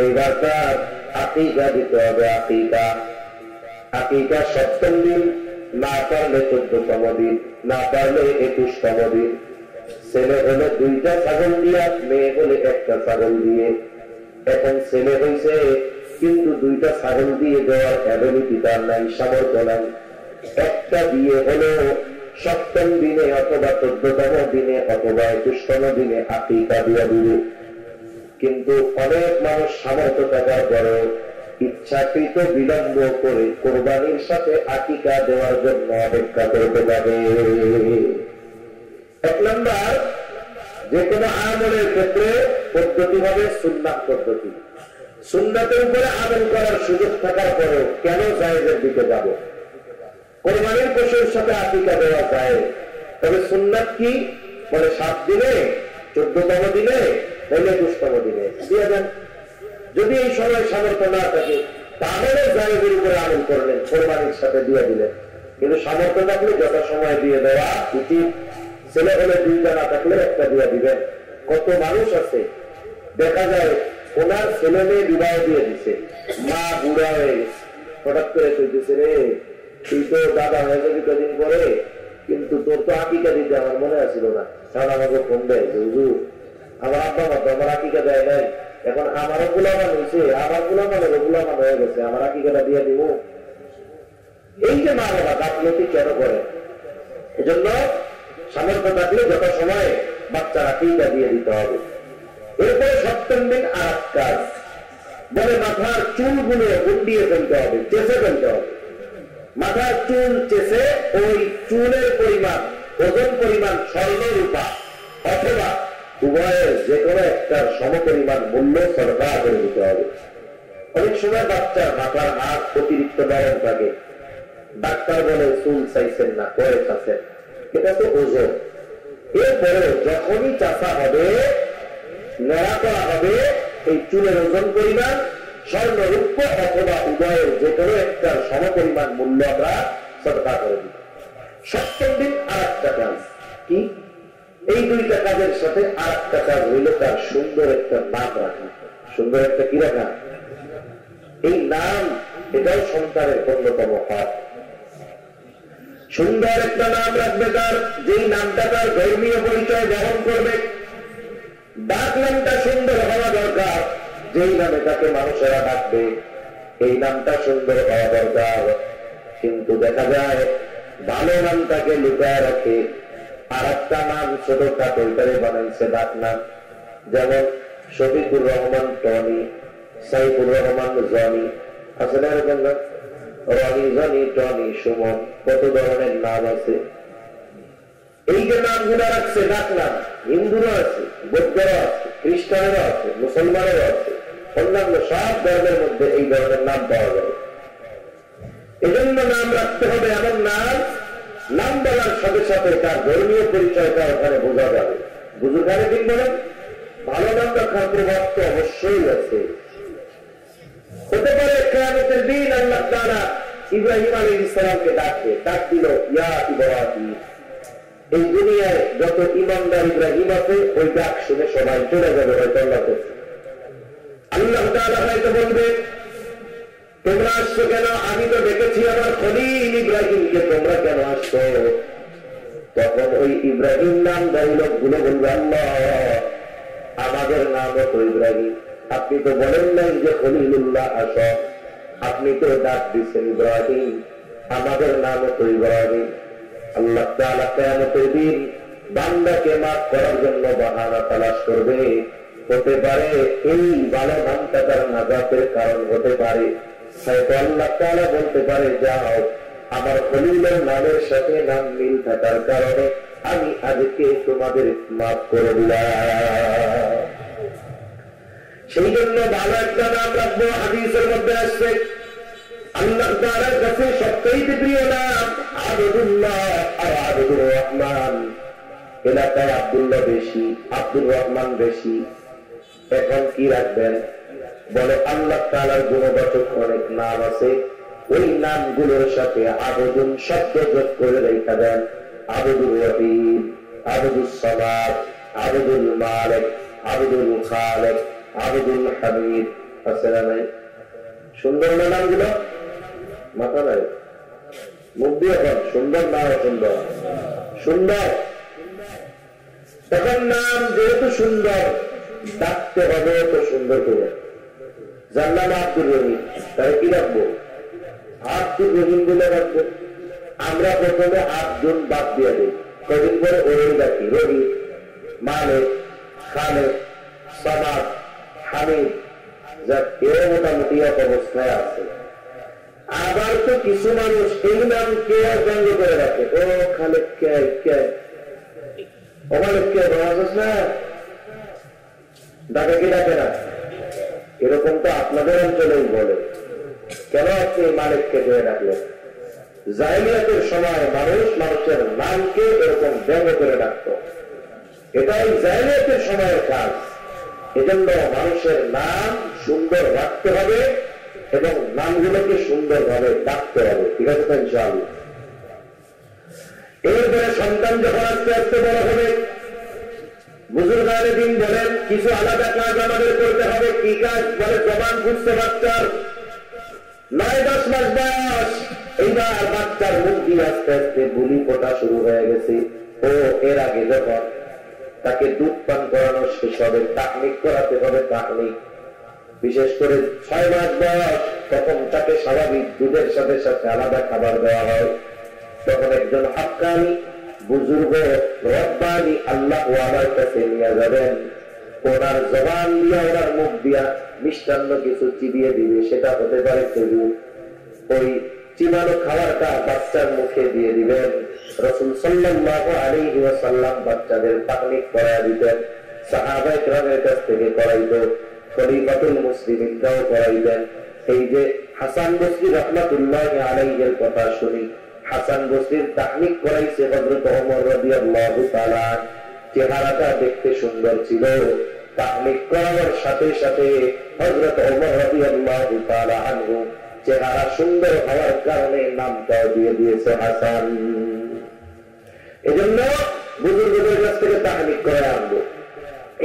এইবার তার আকিকা দিতে হবে। আকিকা 7ম দিন, না পারলে 14তম দিন, না পারলে 21তম দিন। ছেলে হলো 2টা ছাগল দিয়া, মেয়ে হলে 1টা ছাগল দিয়ে। এখন ছেলে হয়েছে কিন্তু 2টা ছাগল দিয়ে দেওয়ার অ্যাবিলিটি তার নাই, সামর্থ্য নাই। একটা দিয়ে হলো 7ম দিনে অথবা 14তম দিনে অথবা 21তম দিনে আকিকা দিয়া দিবে। কিন্তু অনেক মানুষ সামর্থ্য থাকার পরেও ইচ্ছাকৃত বিলম্ব করে কোরবানির সাথে আকিকা দেওয়ার জন্য অপেক্ষা করতে পারে। 1 নম্বর, যে কোনো আমলের ক্ষেত্রে পদ্ধতি হবে সুন্নাত পদ্ধতি। সুন্নাতের উপরে আমল করার সুযোগ থাকার পরেও কেন জায়েজের দিকে যাব? কোরবানির পশুর সাথে আকিকা দেওয়া যায়, তবে সুন্নাত কি বলে? 7 দিনে, 14তম দিনে, নাইলে 21তম দিনে দিয়ে দেন। যদি এই সময় সামর্থ্য না থাকে তাহলে জায়েজের উপরে আমল করলেন, কোরবানির সাথে দিয়ে দিলেন। কিন্তু সামর্থ্য থাকলে যত সময় দিয়ে দেওয়া উচিত। ছেলে হলে 2টা, না থাকলে 1টা দিয়ে দিবেন। কত মানুষ আছে দেখা যায় ওনার ছেলে মেয়ে বিবাহ দিয়ে দিছে, মা বুড়া হয়ে গেছে, হঠাৎ করে কইতেছে, রে তুই তো দাদা হয়ে যাবি কদিন পরে, কিন্তু তোর তো আকিকা দিতে আমার মনে আসছিল না। কারণ আমাকে ফোন দেয়, হুজুর আমার আব্বা মা তো আমার আকিকা দেয় নাই, এখন আমারও গুলামান হয়েছে, আমার গুলামান হয়ে গেছে, আমার আকিকাটা দিয়ে দিব। এই যে মা বাবা গাফলতি কেন করে? এজন্য সামর্থ্য থাকলে যত সময় বাচ্চার আকিকা দিয়ে দিতে হবে। এরপরে 7ম দিন আর কাজ বলে মাথার চুলগুলো উঠিয়ে ফেলতে হবে, চেষে ফেলতে হবে। মাথার চুল চেষে ওই চুলের পরিমাণ, ওজন পরিমাণ স্বর্ণ রূপা অথবা উভয়ের যে কোনো একটার সমপরিমাণ মূল্য সরকার করে দিতে হবে। অনেক সময় বাচ্চার মাথার হাত অতিরিক্ত নরম থাকে, ডাক্তার বলে চুল চাইছেন না, করে চাচ্ছেন, এটা তো ওজন। এরপরে যখনই চাষা হবে, নেড়া করা হবে, এই চুলের ওজন পরিমাণ স্বর্ণ রূপ অথবা উভয়ের যে কোনো একটার সমপরিমাণ মূল্য আমরা সরকার করে দিব। 7ম দিন আর একটা কাজ কি? এই 2টা কাজের সাথে আর একটা কাজ হইল তার সুন্দর একটা নাম রাখা। সুন্দর একটা কি রাখা? এই নাম, এটাও সন্তানের অন্যতম হক। সুন্দর একটা নাম রাখবে তার, যেই নামটা তার ধর্মীয় পরিচয় বহন করবে। ডাক নামটা সুন্দর হওয়া দরকার, যেই নামে তাকে মানুষেরা ডাকবে এই নামটা সুন্দর হওয়া দরকার। কিন্তু দেখা যায় ভালো নামটাকে লুকায় রাখে, আর একটা নাম ছোট কাটলটারে বানাইছে ডাক নাম। যেমন শফিকুর রহমান টনি, সাইফুর রহমান জনি, আছে না এরকম নাম? রনি, জনি, টনি, সুমন, কত ধরনের নাম আছে। এই যে নামগুলো রাখছে ডাক নাম, হিন্দুরও আছে, বৌদ্ধরও আছে, খ্রিস্টানেরও আছে, মুসলমানেরও আছে, অন্যান্য সব ধর্মের মধ্যে এই ধরনের নাম পাওয়া যাবে। এজন্য নাম রাখতে হবে এমন নাম বলার সাথে সাথে তার ধর্মীয় পরিচয়টা ওখানে বোঝা যাবে। বুঝুখানে দিন বলেন, ভালো নাম রাখার প্রভাব তো অবশ্যই আছে। হতে পারে কিয়ামতের দিন আল্লাহ তাআলা ইব্রাহিম আলাইহিস সালামকে ডাক দিল, ইয়া ইব্রাহিম। এই দুনিয়ায় যত ইমানদার ইব্রাহিম আছে ওই ডাক শুনে সবাই চলে যাবে হয়তো আল্লাহ কাছে। আল্লাহ তাআলা হয়তো বলবে, তোমরা আসছো কেন? আমি তো দেখেছি আমার খলিল ইব্রাহিমকে, তোমরা কেন আসছো? তখন ওই ইব্রাহিম নামধারী লোকগুলো বলবে, আল্লাহ আমাদের নামও তো ইব্রাহিম, আপনি তো বলেন নাই যে খলিলুল্লাহ আস, আপনি তো ডাক দিচ্ছেন ইব্রাহিম, আমাদের নামও তো ইব্রাহিম। আল্লাহ তাআলা কিয়ামতের দিন বান্দাকে মাফ করার জন্য বাহানা তালাশ করবে। হতে পারে এই ভালো নামটা তার নাজাতের কারণ হতে পারে। হয়তো আল্লাহ তাআলা বলতে পারে, যাও আমার খলিলের নামের সাথে নাম মিল থাকার কারণে আমি আজকে তোমাদের মাফ করে দিলাম। সেই জন্য ভালো একটা নাম রাখবো। হাদিসের মধ্যে আসছে আল্লাহ তাআলার কাছে সবচেয়ে প্রিয় নাম আবদুল্লাহ আর আবদুর রহমান। এলাকায় আব্দুল্লাহ বেশি, আব্দুর রহমান বেশি। এখন কি রাখবেন? বলে আল্লাহ তাআলার গুণবাচক অনেক নাম আছে, ওই নামগুলোর সাথে আবদুন শব্দ যোগ করে রেখা দেন। আবদুর রহিম, আবদুস সামাদ, আবদুল মালিক, আবদুল খালিক, আবদুল হামিদ। আছে না নাই? সুন্দর না নামগুলো? মাথা নাই, মুখ দিয়ে এখন সুন্দর না সুন্দর? সুন্দর। তখন নাম যেহেতু সুন্দর, ডাকতে হবে তো সুন্দর করে। যার নাম আব্দুর রহিম, তাহলে কি রাখবো? আব্দুর রহিম বলে রাখবো। আমরা প্রথমে আব্দুল বাদ দিয়ে দিই, কদিন পরে ওই ডাকি রহিম, মালিক, খালেক, সামাদ, হামিদ, যা এও মোটামুটি এক অবস্থায় আছে। আবার তো কিছু মানুষ এই নাম কে ব্যঙ্গ করে রাখে, ও খালেক কে কে ও মালিক কে বলাস না, ডাকে কি ডাকে না? এরকম তো আপনাদের অঞ্চলেই বলে। কেন আপনি মালিককে দিয়ে ডাকলেন? জাহিলিয়াতের সময় মানুষ মানুষের নামকে এরকম ব্যঙ্গ করে ডাকত, এটাই জাহিলিয়াতের সময়ের কাজ। এজন্য মানুষের নাম সুন্দর রাখতে হবে এবং নামগুলোকে সুন্দরভাবে ডাকতে হবে। ঠিক আছে তো ইনশাআল্লাহ? এরপরে সন্তান যখন আস্তে আস্তে বড় হবে, বুজুর্গানে দিন বলেন কিছু আলাদা কাজ আমাদের করতে হবে। কি কাজ? বলে জবান খুঁজতে বাচ্চার 9-10 মাস বয়স, এইবার বাচ্চার মুখ দিয়ে আস্তে আস্তে বুলি ফোটা শুরু হয়ে গেছে। ও এর আগে যখন তাকে দুধ পান করানো শেষ হবে, তাকনিক করাতে হবে। তাকনিক বিশেষ করে 6 মাস বয়স, তখন তাকে স্বাভাবিক দুধের সাথে সাথে আলাদা খাবার দেওয়া হয়। তখন একজন হাক্কানি বুজুর্গ রব্বানি আল্লাহ ওয়ালার কাছে নিয়ে যাবেন, ওনার জবান দিয়া ওনার মুখ দিয়া মিষ্টান্ন কিছু চিবিয়ে দিবে। সেটা হতে পারে খেজুর। ওই চিবানো খাবারটা বাচ্চার মুখে দিয়ে দিবেন। রাসূল সাল্লাল্লাহু আলাইহি ওয়াসাল্লাম বাচ্চাদের তাকলিক করায় দিতেন, সাহাবায়ে কেরামের কাছ থেকে করাইতো, খলিফাতুল মুসলিমিনরাও করাইতেন। এই যে হাসান বসরি রাহমাতুল্লাহি আলাইহির কথা শুনি, হাসান বসরির তাকলিক করাইছে হযরত ওমর রাদিয়াল্লাহু তাআলা। চেহারাটা দেখতে সুন্দর ছিল, তাকলিক করানোর সাথে সাথে হযরত ওমর রাদিয়াল্লাহু তাআলা আনহু চেহারা সুন্দর হওয়ার কারণে নামটাও দিয়ে দিয়েছে হাসান। এজন্য বুজুর্গদের কাছ থেকে তাকলিক করে আনবো।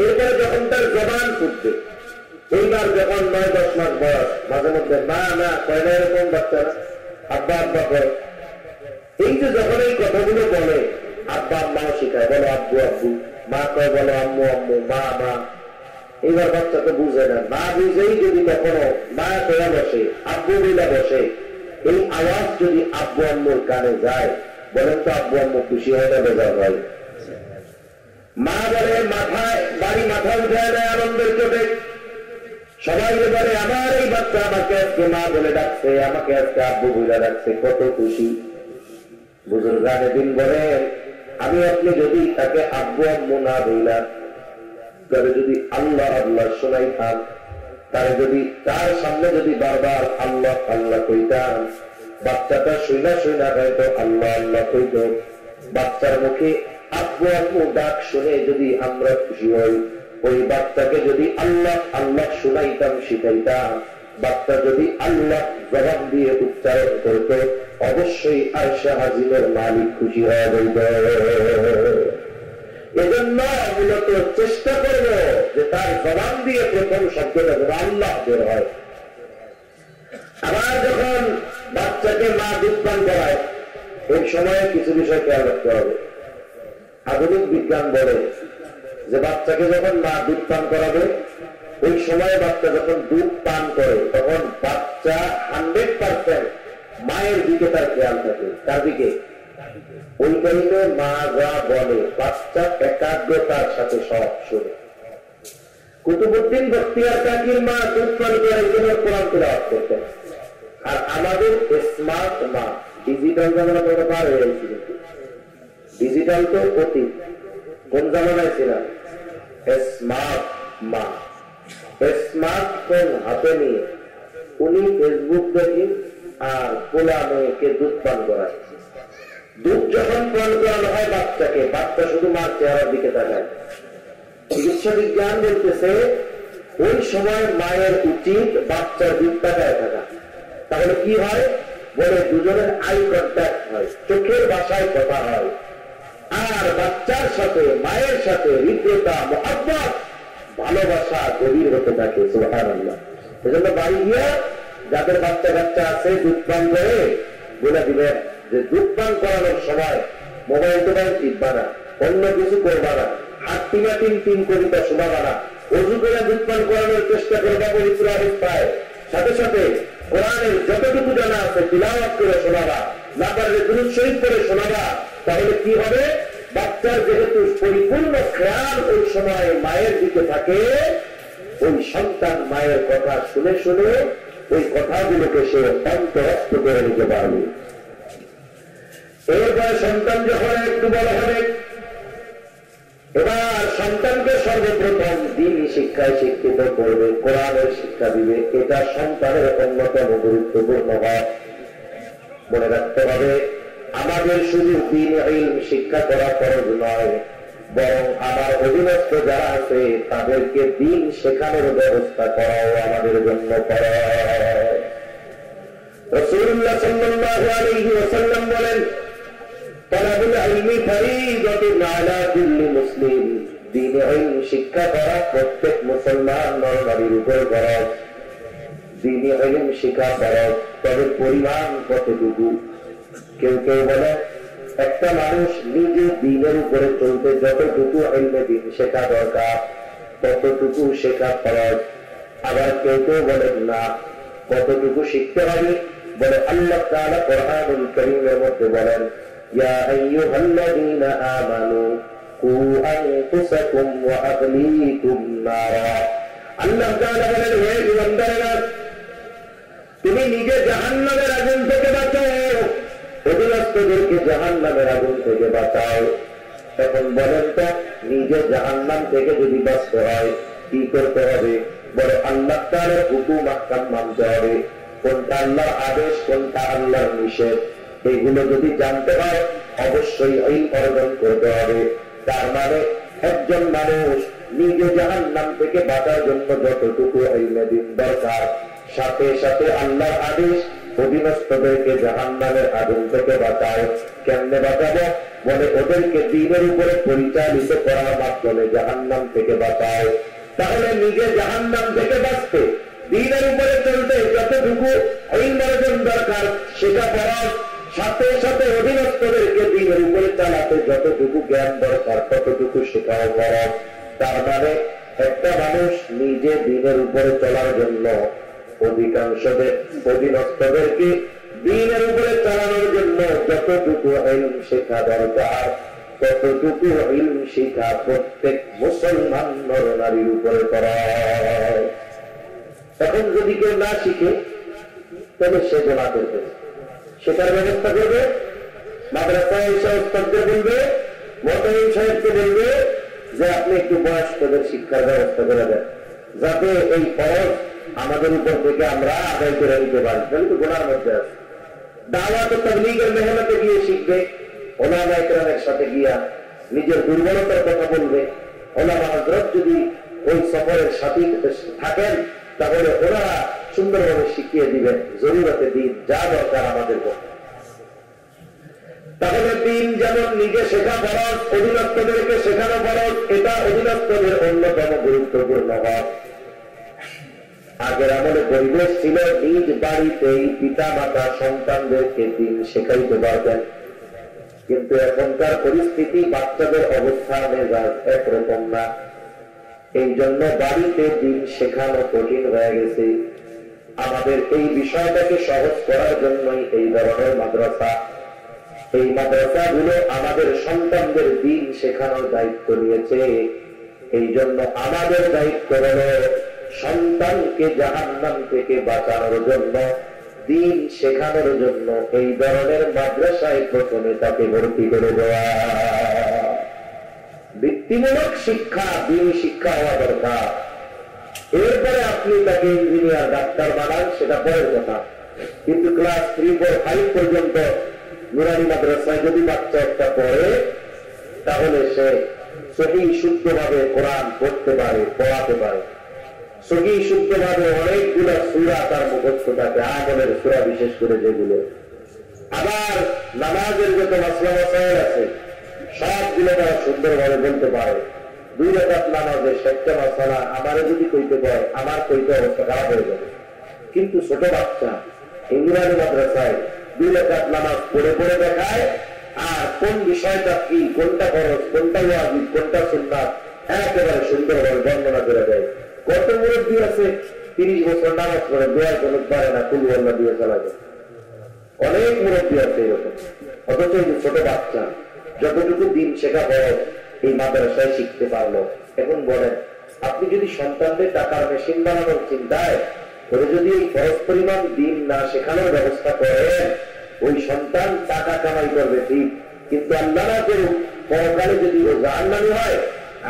এরপরে যখন তার জবান ফুটবে, এইবার যখন 9-10 মাস বয়স, মাঝে মধ্যে মা না কয় না, এরকম বাচ্চারা আব্বা আব্বা কয়। এই যে যখন এই কথাগুলো বলে, আব্বা আম্মাও শিখায়, বলো আব্বু আব্বু, মা কয় বলো আম্মু আম্মু, মা মা। এইবার বাচ্চা তো বুঝে না, না বুঝেই যদি কখনো মা কয়া বসে, আব্বু বইলা বসে, এই আওয়াজ যদি আব্বু আম্মুর কানে যায়, বলেন তো আব্বু আম্মু খুশি হয় না বেজার হয়? মা বলে মাথায় বাড়ি মাথায় উঠায় নেয় আনন্দের চোটে। সবাই বলে আমার এই বাচ্চা আমাকে আজকে মা বলে ডাকছে, আমাকে আজকে আব্বু বলে ডাকছে, কত খুশি। বুজুর্গানে দিন বলে আমি আপনি যদি তাকে আব্বু আম্মু না বললাম, তবে যদি আল্লাহ আল্লাহ শোনাইতাম, তার যদি তার সামনে যদি বারবার আল্লাহ আল্লাহ কইতাম, বাচ্চাটা শুইনা শুইনা হয়তো আল্লাহ আল্লাহ কইত। বাচ্চার মুখে আব্বু আম্মু ডাক শুনে যদি আমরা খুশি হই, ওই বাচ্চাকে যদি আল্লাহ আল্লাহ শুনাইতাম, শিখাইতাম, বাচ্চা যদি আল্লাহ জবান দিয়ে উচ্চারণ করত, অবশ্যই আরশে আজিমের মালিক খুশি হয়ে যাইত। এজন্য মূলত চেষ্টা করব যে তার জবান দিয়ে প্রথম শব্দটা যেন আল্লাহ বের হয়। আবার যখন বাচ্চাকে মা দুধ পান করায়, এই সময়ে কিছু বিষয় খেয়াল রাখতে হবে। আধুনিক বিজ্ঞান বলে যে বাচ্চাকে যখন মা দুধ পান করাবে, ওই সময় বাচ্চা যখন দুধ পান করে, তখন বাচ্চা 100% মায়ের দিকে তার খেয়াল থাকে। তার দিকে ওই টাইমে মা যা বলে বাচ্চা একাগ্রতার সাথে সব শুনে। কুতুবউদ্দিন বখতিয়ার কাকির মা দুধ পান করার জন্য কোরআন তেলাওয়াত করতেন। আর আমাদের স্মার্ট মা, ডিজিটাল জামানা করে পার হয়ে গেছিল। ডিজিটাল তো অতীত, কোন জামানায় ছিলাম? স্মার্ট মা, স্মার্টফোন হাতে নিয়ে উনি ফেসবুক দেখে আর পোলা মেয়েকে দুধ পান করায়। দুধ যখন পান করানো হয় বাচ্চাকে, বাচ্চা শুধু মার চেহারার দিকে তাকায়। চিকিৎসা বিজ্ঞান বলতেছে ওই সময় মায়ের উচিত বাচ্চার দিক তাকায় থাকা। তাহলে কি হয়? বলে দুজনের আই কন্ট্যাক্ট হয়, চোখের ভাষায় কথা হয়, আর বাচ্চার সাথে মায়ের সাথে হৃদ্যতা, মহব্বত, ভালোবাসা গভীর হতে থাকে। সুবহানাল্লাহ। এজন্য বাড়ি গিয়া যাদের বাচ্চা কাচ্চা আছে দুধ পান করে বলে দিবেন যে দুধ পান করানোর সময় মোবাইল টোবাইল টিপবা না, অন্য কিছু করবা না, হাত টিমা তিন কবিতা শোনাবা না, অজু করে দুধ পান করানোর চেষ্টা করবা পবিত্র অবস্থায়, সাথে সাথে কোরআনের যতটুকু জানা আছে তিলাওয়াত করে শোনাবা, না পারলে দুরূদ শরীফ করে শোনাবা। তাহলে কি হবে, বাচ্চার যেহেতু পরিপূর্ণ খেয়াল ওই সময় মায়ের দিকে থাকে, ওই সন্তান মায়ের কথা শুনে শুনে ওই কথাগুলোকে সে অন্তরস্থ করে নিতে পারবে। এরপরে সন্তান যখন একটু বড় হবে, এবার সন্তানকে সর্বপ্রথম দ্বীনি শিক্ষায় শিক্ষিত করবে, কোরআনের শিক্ষা দিবে। এটা সন্তানের অন্যতম গুরুত্বপূর্ণ হক। মনে রাখতে হবে, আমাদের শুধু দ্বীন ইলম শিক্ষা করা ফরজ নয়, বরং আমার অধীনস্থ যারা আছে তাদেরকে দ্বীন শেখানোর ব্যবস্থা করাও আমাদের জন্য ফরজ। রাসূলুল্লাহ সাল্লাল্লাহু আলাইহি ওয়াসাল্লাম বলেন, তালাবুল ইলমি ফরিদাতুন আলা কুল্লি মুসলিম, দ্বীন ইলম শিক্ষা করা প্রত্যেক মুসলমান নর-নারীর উপর ফরজ। দ্বীন ইলম শিক্ষা ফরজ, তবে পরিমাণ কতটুকু? কেউ কেউ বলে একটা মানুষ নিজে দ্বীনের উপরে চলতে যতটুকু ইলমে দ্বীন শেখা দরকার ততটুকু শেখা ফরজ। আবার কেউ কেউ বলেন না, কতটুকু শিখতে হবে? বলে আল্লাহ তাআলা কোরআনুল কারীমের মধ্যে বলেন, ইয়া আইয়ুহাল্লাযীনা আমানু কু আনফুসাকুম ওয়া আহলিকুম নারা। আল্লাহ তাআলা বলেন, হে ঈমানদারেরা, তুমি নিজে জাহান্নামের আগুন থেকে বাঁচাও, অধীনস্থদেরকে জাহান্নামের আগুন থেকে বাঁচাও। এখন বলেন তো, নিজে জাহান্নাম থেকে যদি বাঁচতে হয় কি করতে হবে? বলে আল্লাহ তাআলার হুকুম আহকাম মানতে হবে, কোনটা আল্লাহর আদেশ কোনটা আল্লাহর নিষেধ এগুলো যদি জানতে হয় অবশ্যই ইলম অর্জন করতে হবে। তার মানে একজন মানুষ নিজে জাহান্নাম থেকে বাঁচার জন্য যতটুকু ইলমে দ্বীন দরকার, সাথে সাথে আল্লাহর আদেশ অধীনস্থদেরকে জাহান্নামের আগুন থেকে বাঁচাও। কেমনে বাঁচাবো? বলে ওদেরকে দ্বীনের উপরে পরিচালিত করার মাধ্যমে জাহান্নাম থেকে বাঁচাও। তাহলে নিজে জাহান্নাম থেকে বাঁচতে, দ্বীনের উপরে চলতে যতটুকু ইলম অর্জন দরকার সেটা ফরজ, সাথে সাথে অধীনস্থদেরকে দ্বীনের উপরে চালাতে যতটুকু জ্ঞান দরকার ততটুকু শেখাও ফরজ। তার মানে একটা মানুষ নিজে দ্বীনের উপরে চলার জন্য অধীনস্থদেরকে দ্বীনের উপরে চালানোর জন্য যতটুকু ইলম শেখা দরকার ততটুকু ইলম শিক্ষা প্রত্যেক মুসলমান নর-নারীর উপরে করা। এখন যদি কেউ না শিখে তবে সে গুনাহ করবে, সেটার ব্যবস্থা করবে। মাদ্রাসায় এসে উস্তাদদের বলবে, মুতাহিম সাহেবকে বলবে যে আপনি একটু বয়স্কদের শিক্ষার ব্যবস্থা করে দেন, যাতে এই ফরজ আমাদের উপর থেকে আমরা আদায় করে নিতে পারি। তাহলে তো গুনার মধ্যে আছে। দাওয়াত ও তাবলীগের মেহনতে গিয়ে শিখবে, ওলামা ইকরামের সাথে গিয়া নিজের দুর্বলতার কথা বলবে। ওলামা হযরত যদি ওই সফরের সাথে থাকেন তাহলে ওনারা সুন্দরভাবে শিখিয়ে দিবেন জরুরতে দিন যা দরকার আমাদের পক্ষে। তাহলে দিন যেমন নিজে শেখা ফরজ, অধীনস্থদেরকে শেখানো ফরজ, এটা অধীনস্থদের অন্যতম গুরুত্বপূর্ণ হক। আগের আমলে পরিবেশ ছিল নিজ বাড়িতেই পিতা মাতা সন্তানদেরকে দিন শেখাইতে পারবেন, কিন্তু এখনকার পরিস্থিতি বাচ্চাদের অবস্থা মেজাজ একরকম না। এই জন্য বাড়িতে দিন শেখানো কঠিন হয়ে গেছে। আমাদের এই বিষয়টাকে সহজ করার জন্যই এই ধরনের মাদ্রাসা। এই মাদ্রাসাগুলো আমাদের সন্তানদের দিন শেখানোর দায়িত্ব নিয়েছে। এই জন্য আমাদের দায়িত্ব হলো সন্তানকে জাহান্নাম থেকে বাঁচানোর জন্য, দিন শেখানোর জন্য এই ধরনের মাদ্রাসায় প্রথমে তাকে ভর্তি করে দেওয়া। বৃত্তিমূলক শিক্ষা, দিন শিক্ষা হওয়া দরকার। এরপরে আপনি তাকে ইঞ্জিনিয়ার ডাক্তার বানান, সেটা পরের কথা। কিন্তু ক্লাস 3, 4, 5 পর্যন্ত নুরানি মাদ্রাসায় যদি বাচ্চা একটা পড়ে তাহলে সে সহি শুদ্ধভাবে কোরআন পড়তে পারে, পড়াতে পারে। সহি শুদ্ধভাবে অনেকগুলো সূরা তার মুখস্থ থাকে, আমলের সূরা বিশেষ করে যেগুলো। আবার নামাজের যত মাসলা মাসাইল আছে সবগুলো তারা সুন্দরভাবে বলতে পারে। 2 রাকাত নামাজে 7টা মাসালা আমারে যদি কইতে পারে, আমার কইতে অবস্থা খারাপ হয়ে যাবে। কিন্তু ছোট বাচ্চা ইংরাজি মাদ্রাসায় 2 রাকাত নামাজ পড়ে পড়ে দেখায়, আর কোন বিষয়টা কি, কোনটা ফরজ, কোনটা ওয়াজিব, কোনটা সুন্নাত একেবারে সুন্দরভাবে বর্ণনা করে দেয়। কত মুরব্বী আছে 30 বছর নামাজ পড়ে দোয়ার কোনো পারে না, কুল আল্লাহ দিয়ে চালাবে। অনেক মুরব্বী আছে এরকম। অথচ এই ছোট বাচ্চা যতটুকু দিন শেখা ফরজ এই মাদ্রাসায় শিখতে পারলো। এখন বলেন, আপনি যদি সন্তানদের টাকার মেশিন বানানোর চিন্তায় করে যদি এই ফরজ পরিমাণ দিন না শেখানোর ব্যবস্থা করেন, ওই সন্তান টাকা কামাই করবে ঠিক, কিন্তু আল্লাহ না করুক পরকালে যদি ও জাহান্নামী হয়,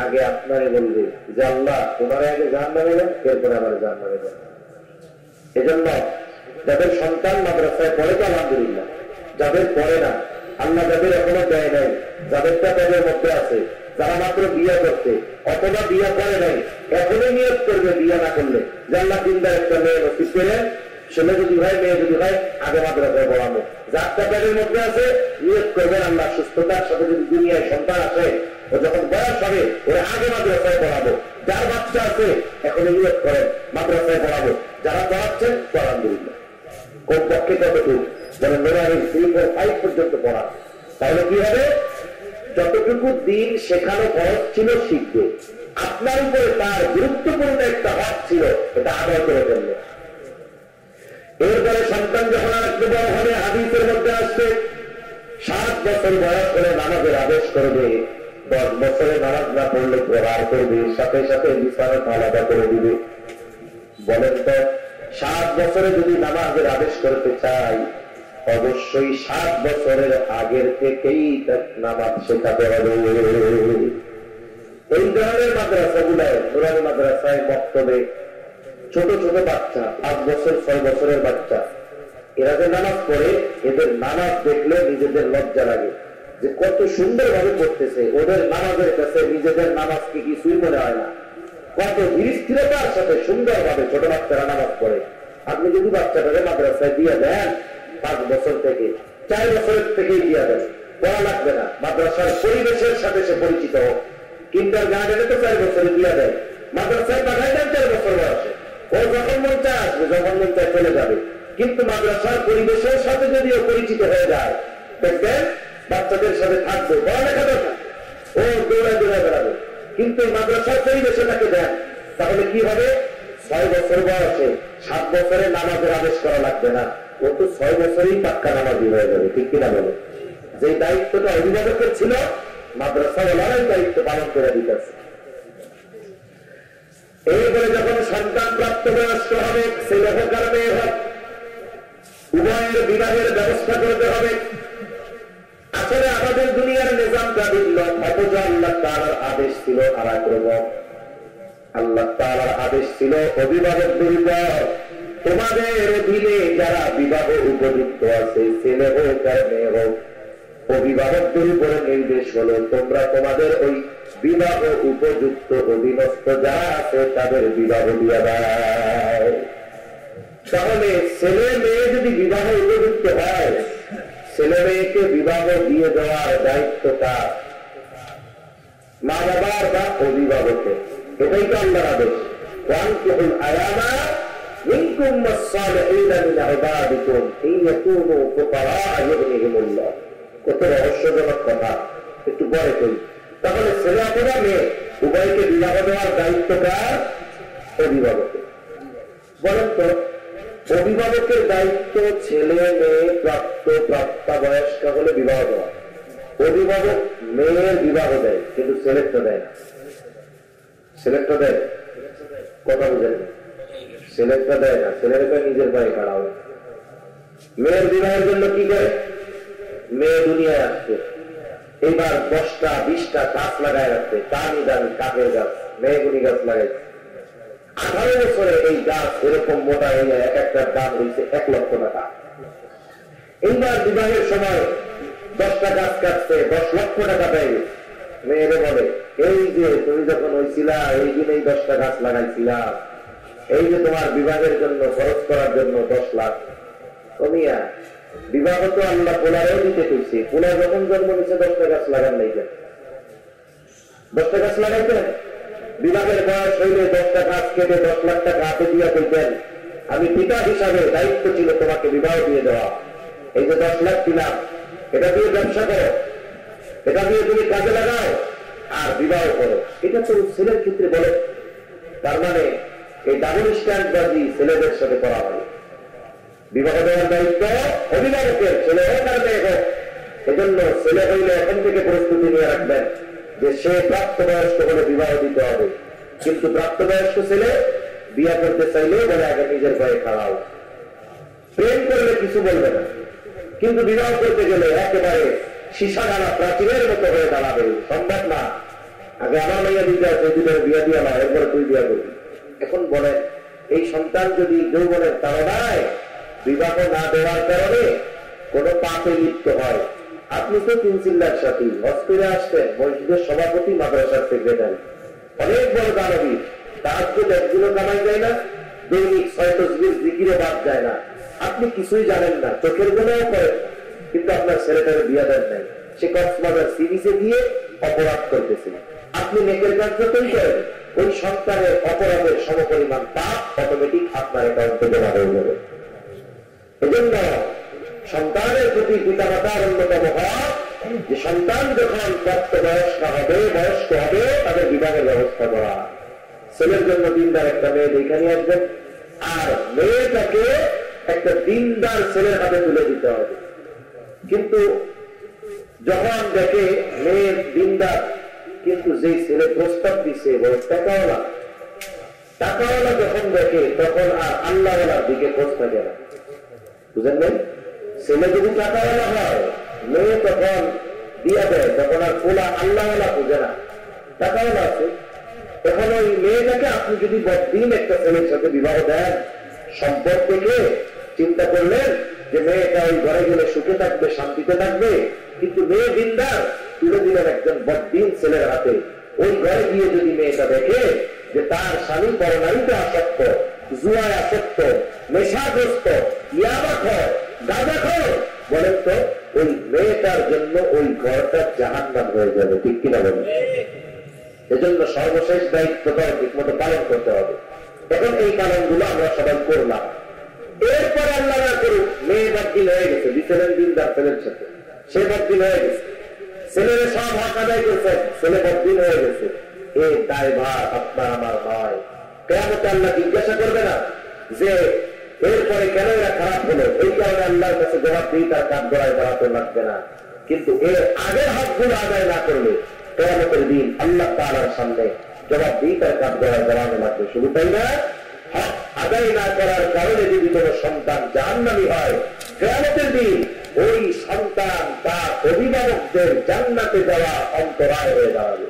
আগে আপনারে বলবে যে আল্লাহ তোমার আগে জাহান্নামে দেন, এরপরে আমার জাহান্নামে দেন। এজন্য যাদের সন্তান মাদ্রাসায় পড়ে তো আলহামদুলিল্লাহ, যাদের পড়ে না, আল্লাহ যাদের এখনো দেয় নাই, যাদেরটা তাদের মধ্যে আছে, যারা মাত্র বিয়ে করছে অথবা বিয়ে করে নাই, এখনই নিয়োগ করবে বিয়ে না করলে যে আল্লাহ দিনদার একটা মেয়ে নসিব করেন, ছেলে যদি হয় মেয়ে যদি হয় আগে মাদ্রাসায় পড়ানো। যার টাকাদের মধ্যে আছে নিয়োগ করবেন আল্লাহ সুস্থতার সাথে যদি দুনিয়ায় সন্তান আসে, ও যখন বয়স হবে ওরা আগে মাদ্রাসায় পড়াবো। যার বাচ্চা আছে এখনই নিয়োগ করেন মাদ্রাসায় পড়াবো। যারা পড়াচ্ছেন আলহামদুলিল্লাহ, কোন পক্ষে কতটুকু যেন নোরানি 3, 4, 5 পর্যন্ত পড়া। তাহলে কি হবে, যতটুকু দিন শেখানো খরচ ছিল শিখবে, আপনার উপরে তার গুরুত্বপূর্ণ একটা হক ছিল, এটা আদায় করে ফেলবে। এরপরে সন্তান যখন আর একটু বড় হবে, হাদিসের মধ্যে আসছে 7 বছর বয়স হলে নামাজের আদেশ করবে, 10 বছরে নামাজ না পড়লে প্রহার করবে, সাথে সাথে বিছানা আলাদা করে দিবে। বলেন তো, 7 বছরে যদি নামাজের আদেশ করতে চাই, অবশ্যই 7 বছরের আগের থেকেই নামাজ শেখাতে হবে। এই ধরনের মাদ্রাসাগুলায়, নুরানি মাদ্রাসায়, মক্তবে ছোট ছোট বাচ্চা 5 বছর 6 বছরের বাচ্চা, এরা যে নামাজ পড়ে, এদের নামাজ দেখলে নিজেদের লজ্জা লাগে যে কত সুন্দর ভাবে পড়তেছে। ওদের নামাজের কাছে নিজেদের নামাজকে কিছুই মনে হয় না, কত ধীরস্থিরতার সাথে সুন্দর ভাবে ছোট বাচ্চারা নামাজ পড়ে। আপনি যদি বাচ্চাটাকে মাদ্রাসায় দিয়ে দেন 5 বছর থেকে 4 বছরের থেকেই দিয়ে দেন, পড়া লাগবে না, মাদ্রাসার পরিবেশের সাথে সে পরিচিত হোক। কিন্ডার গার্ডেনে তো 4 বছরে দিয়ে দেয়, মাদ্রাসায় পাঠায় দেন 4 বছর বয়সে। ও যখন মন চায় আসবে, যখন মন চায় চলে যাবে। কিন্তু মাদ্রাসার পরিবেশের সাথে যদি ও পরিচিত হয়ে যায়, দেখবেন বাচ্চাদের সাথে থাকবে, পড়ালেখা দরকার, ও দৌড়ায় দৌড়ায় বেড়াবে। কিন্তু মাদ্রাসার পরিবেশে তাকে দেন, তাহলে কি হবে, 6 বছর বয়সে 7 বছরে নামাজের আদেশ করা লাগবে না, ও তো 6 বছরেই পাক্কা নামাজি হয়ে যাবে। ঠিক কিনা বলে? যে দায়িত্বটা অভিভাবকের ছিল, মাদ্রাসাওয়ালারাই দায়িত্ব পালন করে দিতেছে। এরপরে যখন সন্তান প্রাপ্তবয়স্ক হবে, ছেলে হোক আর মেয়ে হোক, উভয়ের বিবাহের ব্যবস্থা করতে হবে। আসলে আমাদের দুনিয়ার নিজামটা ভিন্ন, অথচ আল্লাহ তাআলার আদেশ ছিল আর এক রকম। আল্লাহ তাআলার আদেশ ছিল অভিভাবকদের উপর, তোমাদের অধীনে যারা বিবাহ উপযুক্ত আছে, ছেলে হোক আর মেয়ে হোক, অভিভাবকদের উপরে নির্দেশ হলো তোমরা তোমাদের ওই বিবাহ উপযুক্ত অধীনস্থ যারা আছে তাদের বিবাহ দিয়ে দাও। তাহলে ছেলে মেয়ে যদি বিবাহ উপযুক্ত হয়, ছেলে মেয়েকে বিবাহ দিয়ে দেওয়ার দায়িত্বটা মা বাবার বা অভিভাবকের। এটাই তো আল্লাহর আদেশ, ওয়ানকিহুল আয়ামা মিনকুম ওয়াস-সালিহিনা মিন ইবাদিকুম ইন ইয়াকুনু ফুকারা ইউগনিহিমুল্লাহ। কত রহস্যজনক কথা, একটু পরে করি। তাহলে ছেলে অথবা মেয়ে উভয়কে বিবাহ দেওয়ার দায়িত্বটা অভিভাবকের। বলেন তো, অভিভাবকের দায়িত্ব ছেলে মেয়ে প্রাপ্তবয়স্ক হলে বিবাহ দেওয়া। অভিভাবক মেয়ের বিবাহ দেয়, কিন্তু ছেলেরটা দেয় না। ছেলেরটা দেয়, কথা বুঝেন, ছেলেরটা দেয় না, ছেলেরটা নিজের পায়ে খাড়া হয়। মেয়ের বিবাহের জন্য কি করে, মেয়ে দুনিয়ায় আসছে, এবার 10টা 20টা গাছ লাগায় রাখছে, দামি দামি কাঠের গাছ, মেহগুনি গাছ লাগাইছে। 18 বছরে এই গাছ এরকম মোটা হয়ে এক একটার দাম হয়েছে 1 লক্ষ টাকা। এইবার বিবাহের সময় 10টা গাছ কাটছে, 10 লক্ষ টাকা দেয়। মেয়েরে বলে, এই যে তুমি যখন হয়েছিলা এই দিনেই 10টা গাছ লাগাইছিলা, এই যে তোমার বিবাহের জন্য খরচ করার জন্য 10 লাখ। কমিয়া বিবাহ তো আল্লাহ পোলারেও দিতে কইছে, পোলা যখন জন্ম নিচ্ছে 10টা গাছ লাগান নাই কেন? 10টা গাছ লাগাইতেন, বিবাহের বয়স হইলে 10টা গাছ কেটে 10 লাখ টাকা হাতে দিয়ে কইতেন, আমি পিতা হিসাবে দায়িত্ব ছিল তোমাকে বিবাহ দিয়ে দেওয়া, এই যে 10 লাখ দিলাম, এটা দিয়ে ব্যবসা করো, এটা দিয়ে তুমি কাজে লাগাও, আর বিবাহ করো। এটা তো ছেলের ক্ষেত্রে বলে। তার মানে এই ডাবল স্ট্যান্ডবাজি ছেলেদের সাথে করা হয়। বিবাহ দেওয়ার দায়িত্ব অভিভাবকের, ছেলে হোক আর মেয়ে হোক। এজন্য ছেলে হইলে এখন থেকে প্রস্তুতি নিয়ে রাখবেন যে সে প্রাপ্তবয়স্ক হলে বিবাহ দিতে হবে। কিন্তু প্রাপ্তবয়স্ক ছেলে বিয়ে করতে চাইলে বলে আগে নিজের পায়ে খাড়াও। প্রেম করলে কিছু বলবে না, কিন্তু বিবাহ করতে গেলে একেবারে সীসাগালা প্রাচীরের মতো হয়ে দাঁড়াবে। সম্ভব না। আগে আমার মেয়ে দিতে আছে, দুটোর বিয়ে দিয়ে না, এরপরে তুই বিয়ে করবি। এখন বলেন, এই সন্তান যদি যৌবনের তাড়নায় বিবাহ না দেওয়ার কারণে কোন পাপে লিপ্ত হয়, আপনি তো তিন চিল্লার সাথী, হজ করে আসতেন, মসজিদের সভাপতি, মাদ্রাসার সেক্রেটারি, অনেক বড় দানবীর, তার তো একদিনও কামাই যায় না, দৈনিক 6 তসবিহ জিকিরও বাদ যায় না। আপনি কিছুই জানেন না, চোখের গুণাও করেন, কিন্তু আপনার ছেলেটাকে বিয়ে দেন নাই। সে কক্সবাজার সি বিচে গিয়ে অপরাধ করতেছে। আপনি নেকের কাজ যতই করেন, ওই সন্তানের অপরাধের সমপরিমাণ পাপ অটোমেটিক আপনার অ্যাকাউন্টে জমা হয়ে যাবে। এজন্য সন্তানের প্রতি পিতামাতার অন্যতম হক যে সন্তান যখন প্রাপ্তবয়স্ক হবে, বয়স্ক হবে, তাদের বিবাহের ব্যবস্থা করা। ছেলের জন্য দিনদার একটা মেয়ে দেখে নিয়ে আসবেন, আর মেয়েটাকে একটা দিনদার ছেলের হাতে তুলে দিতে হবে। কিন্তু যখন দেখে মেয়ের দিনদার, কিন্তু যে ছেলে প্রস্তাব দিচ্ছে বড় টাকাওয়ালা, টাকাওয়ালা যখন দেখে তখন আর আল্লাহওয়ালার দিকে খোঁজ থাকে না। বুঝলেন? ছেলে যদি টাকাওয়ালা হয়, মেয়ে তখন দিয়া দেয়, তখন আর খোলা আল্লাহওয়ালা খুঁজে না, টাকাওয়ালা আছে। তখন ওই মেয়েটাকে আপনি যদি বদিন একটা ছেলের সাথে বিবাহ দেন, সম্পদ থেকে চিন্তা করলেন যে মেয়েটা ওই ঘরে গেলে সুখে থাকবে, শান্তিতে থাকবে, কিন্তু মেয়ে দিনদার তুলে দিলেন একজন বদিন ছেলের হাতে। ওই ঘরে গিয়ে যদি মেয়েটা দেখে যে তার স্বামী পরনারীতে আসক্ত, জুয়ায় আসক্ত, নেশাগ্রস্ত, ইয়াবাখর, গাঁজাখর, বলেন তো ওই মেয়েটার জন্য ওই ঘরটা জাহান্নাম হয়ে যাবে। ঠিক কিনা বলেন? এজন্য সর্বশেষ দায়িত্বটাও ঠিক মতো পালন করতে হবে। এখন এই পালনগুলো আমরা সবাই করলাম, এরপর আল্লাহ না করুক মেয়ে বদদিন হয়ে গেছে, দিচ্ছিলেন দিনদার ছেলের সাথে, সে বদদিন হয়ে গেছে, ছেলের সব হক আদায় করছে, ছেলে বদদিন হয়ে গেছে। এই দায়ভার আপনার আমার নয়। কিয়ামতে আল্লাহ জিজ্ঞাসা করবে না যে এরপরে কেন এরা খারাপ হলো, এই কারণে আল্লাহর কাছে জবাব দিয়ে তার কাঠ গড়ায় দাঁড়াতে লাগবে না। কিন্তু এর আগের হকগুলো আদায় না করলে কিয়ামতের দিন আল্লাহ তাআলার সামনে জবাব দিয়ে তার কাঠ গড়ায় দাঁড়ানো লাগবে। শুধু তাই না, হক আদায় না করার কারণে যদি কোনো সন্তান জাহান্নামী হয়, কিয়ামতের দিন ওই সন্তান তার অভিভাবকদের জান্নাতে যাওয়া অন্তরায় হয়ে দাঁড়াবে।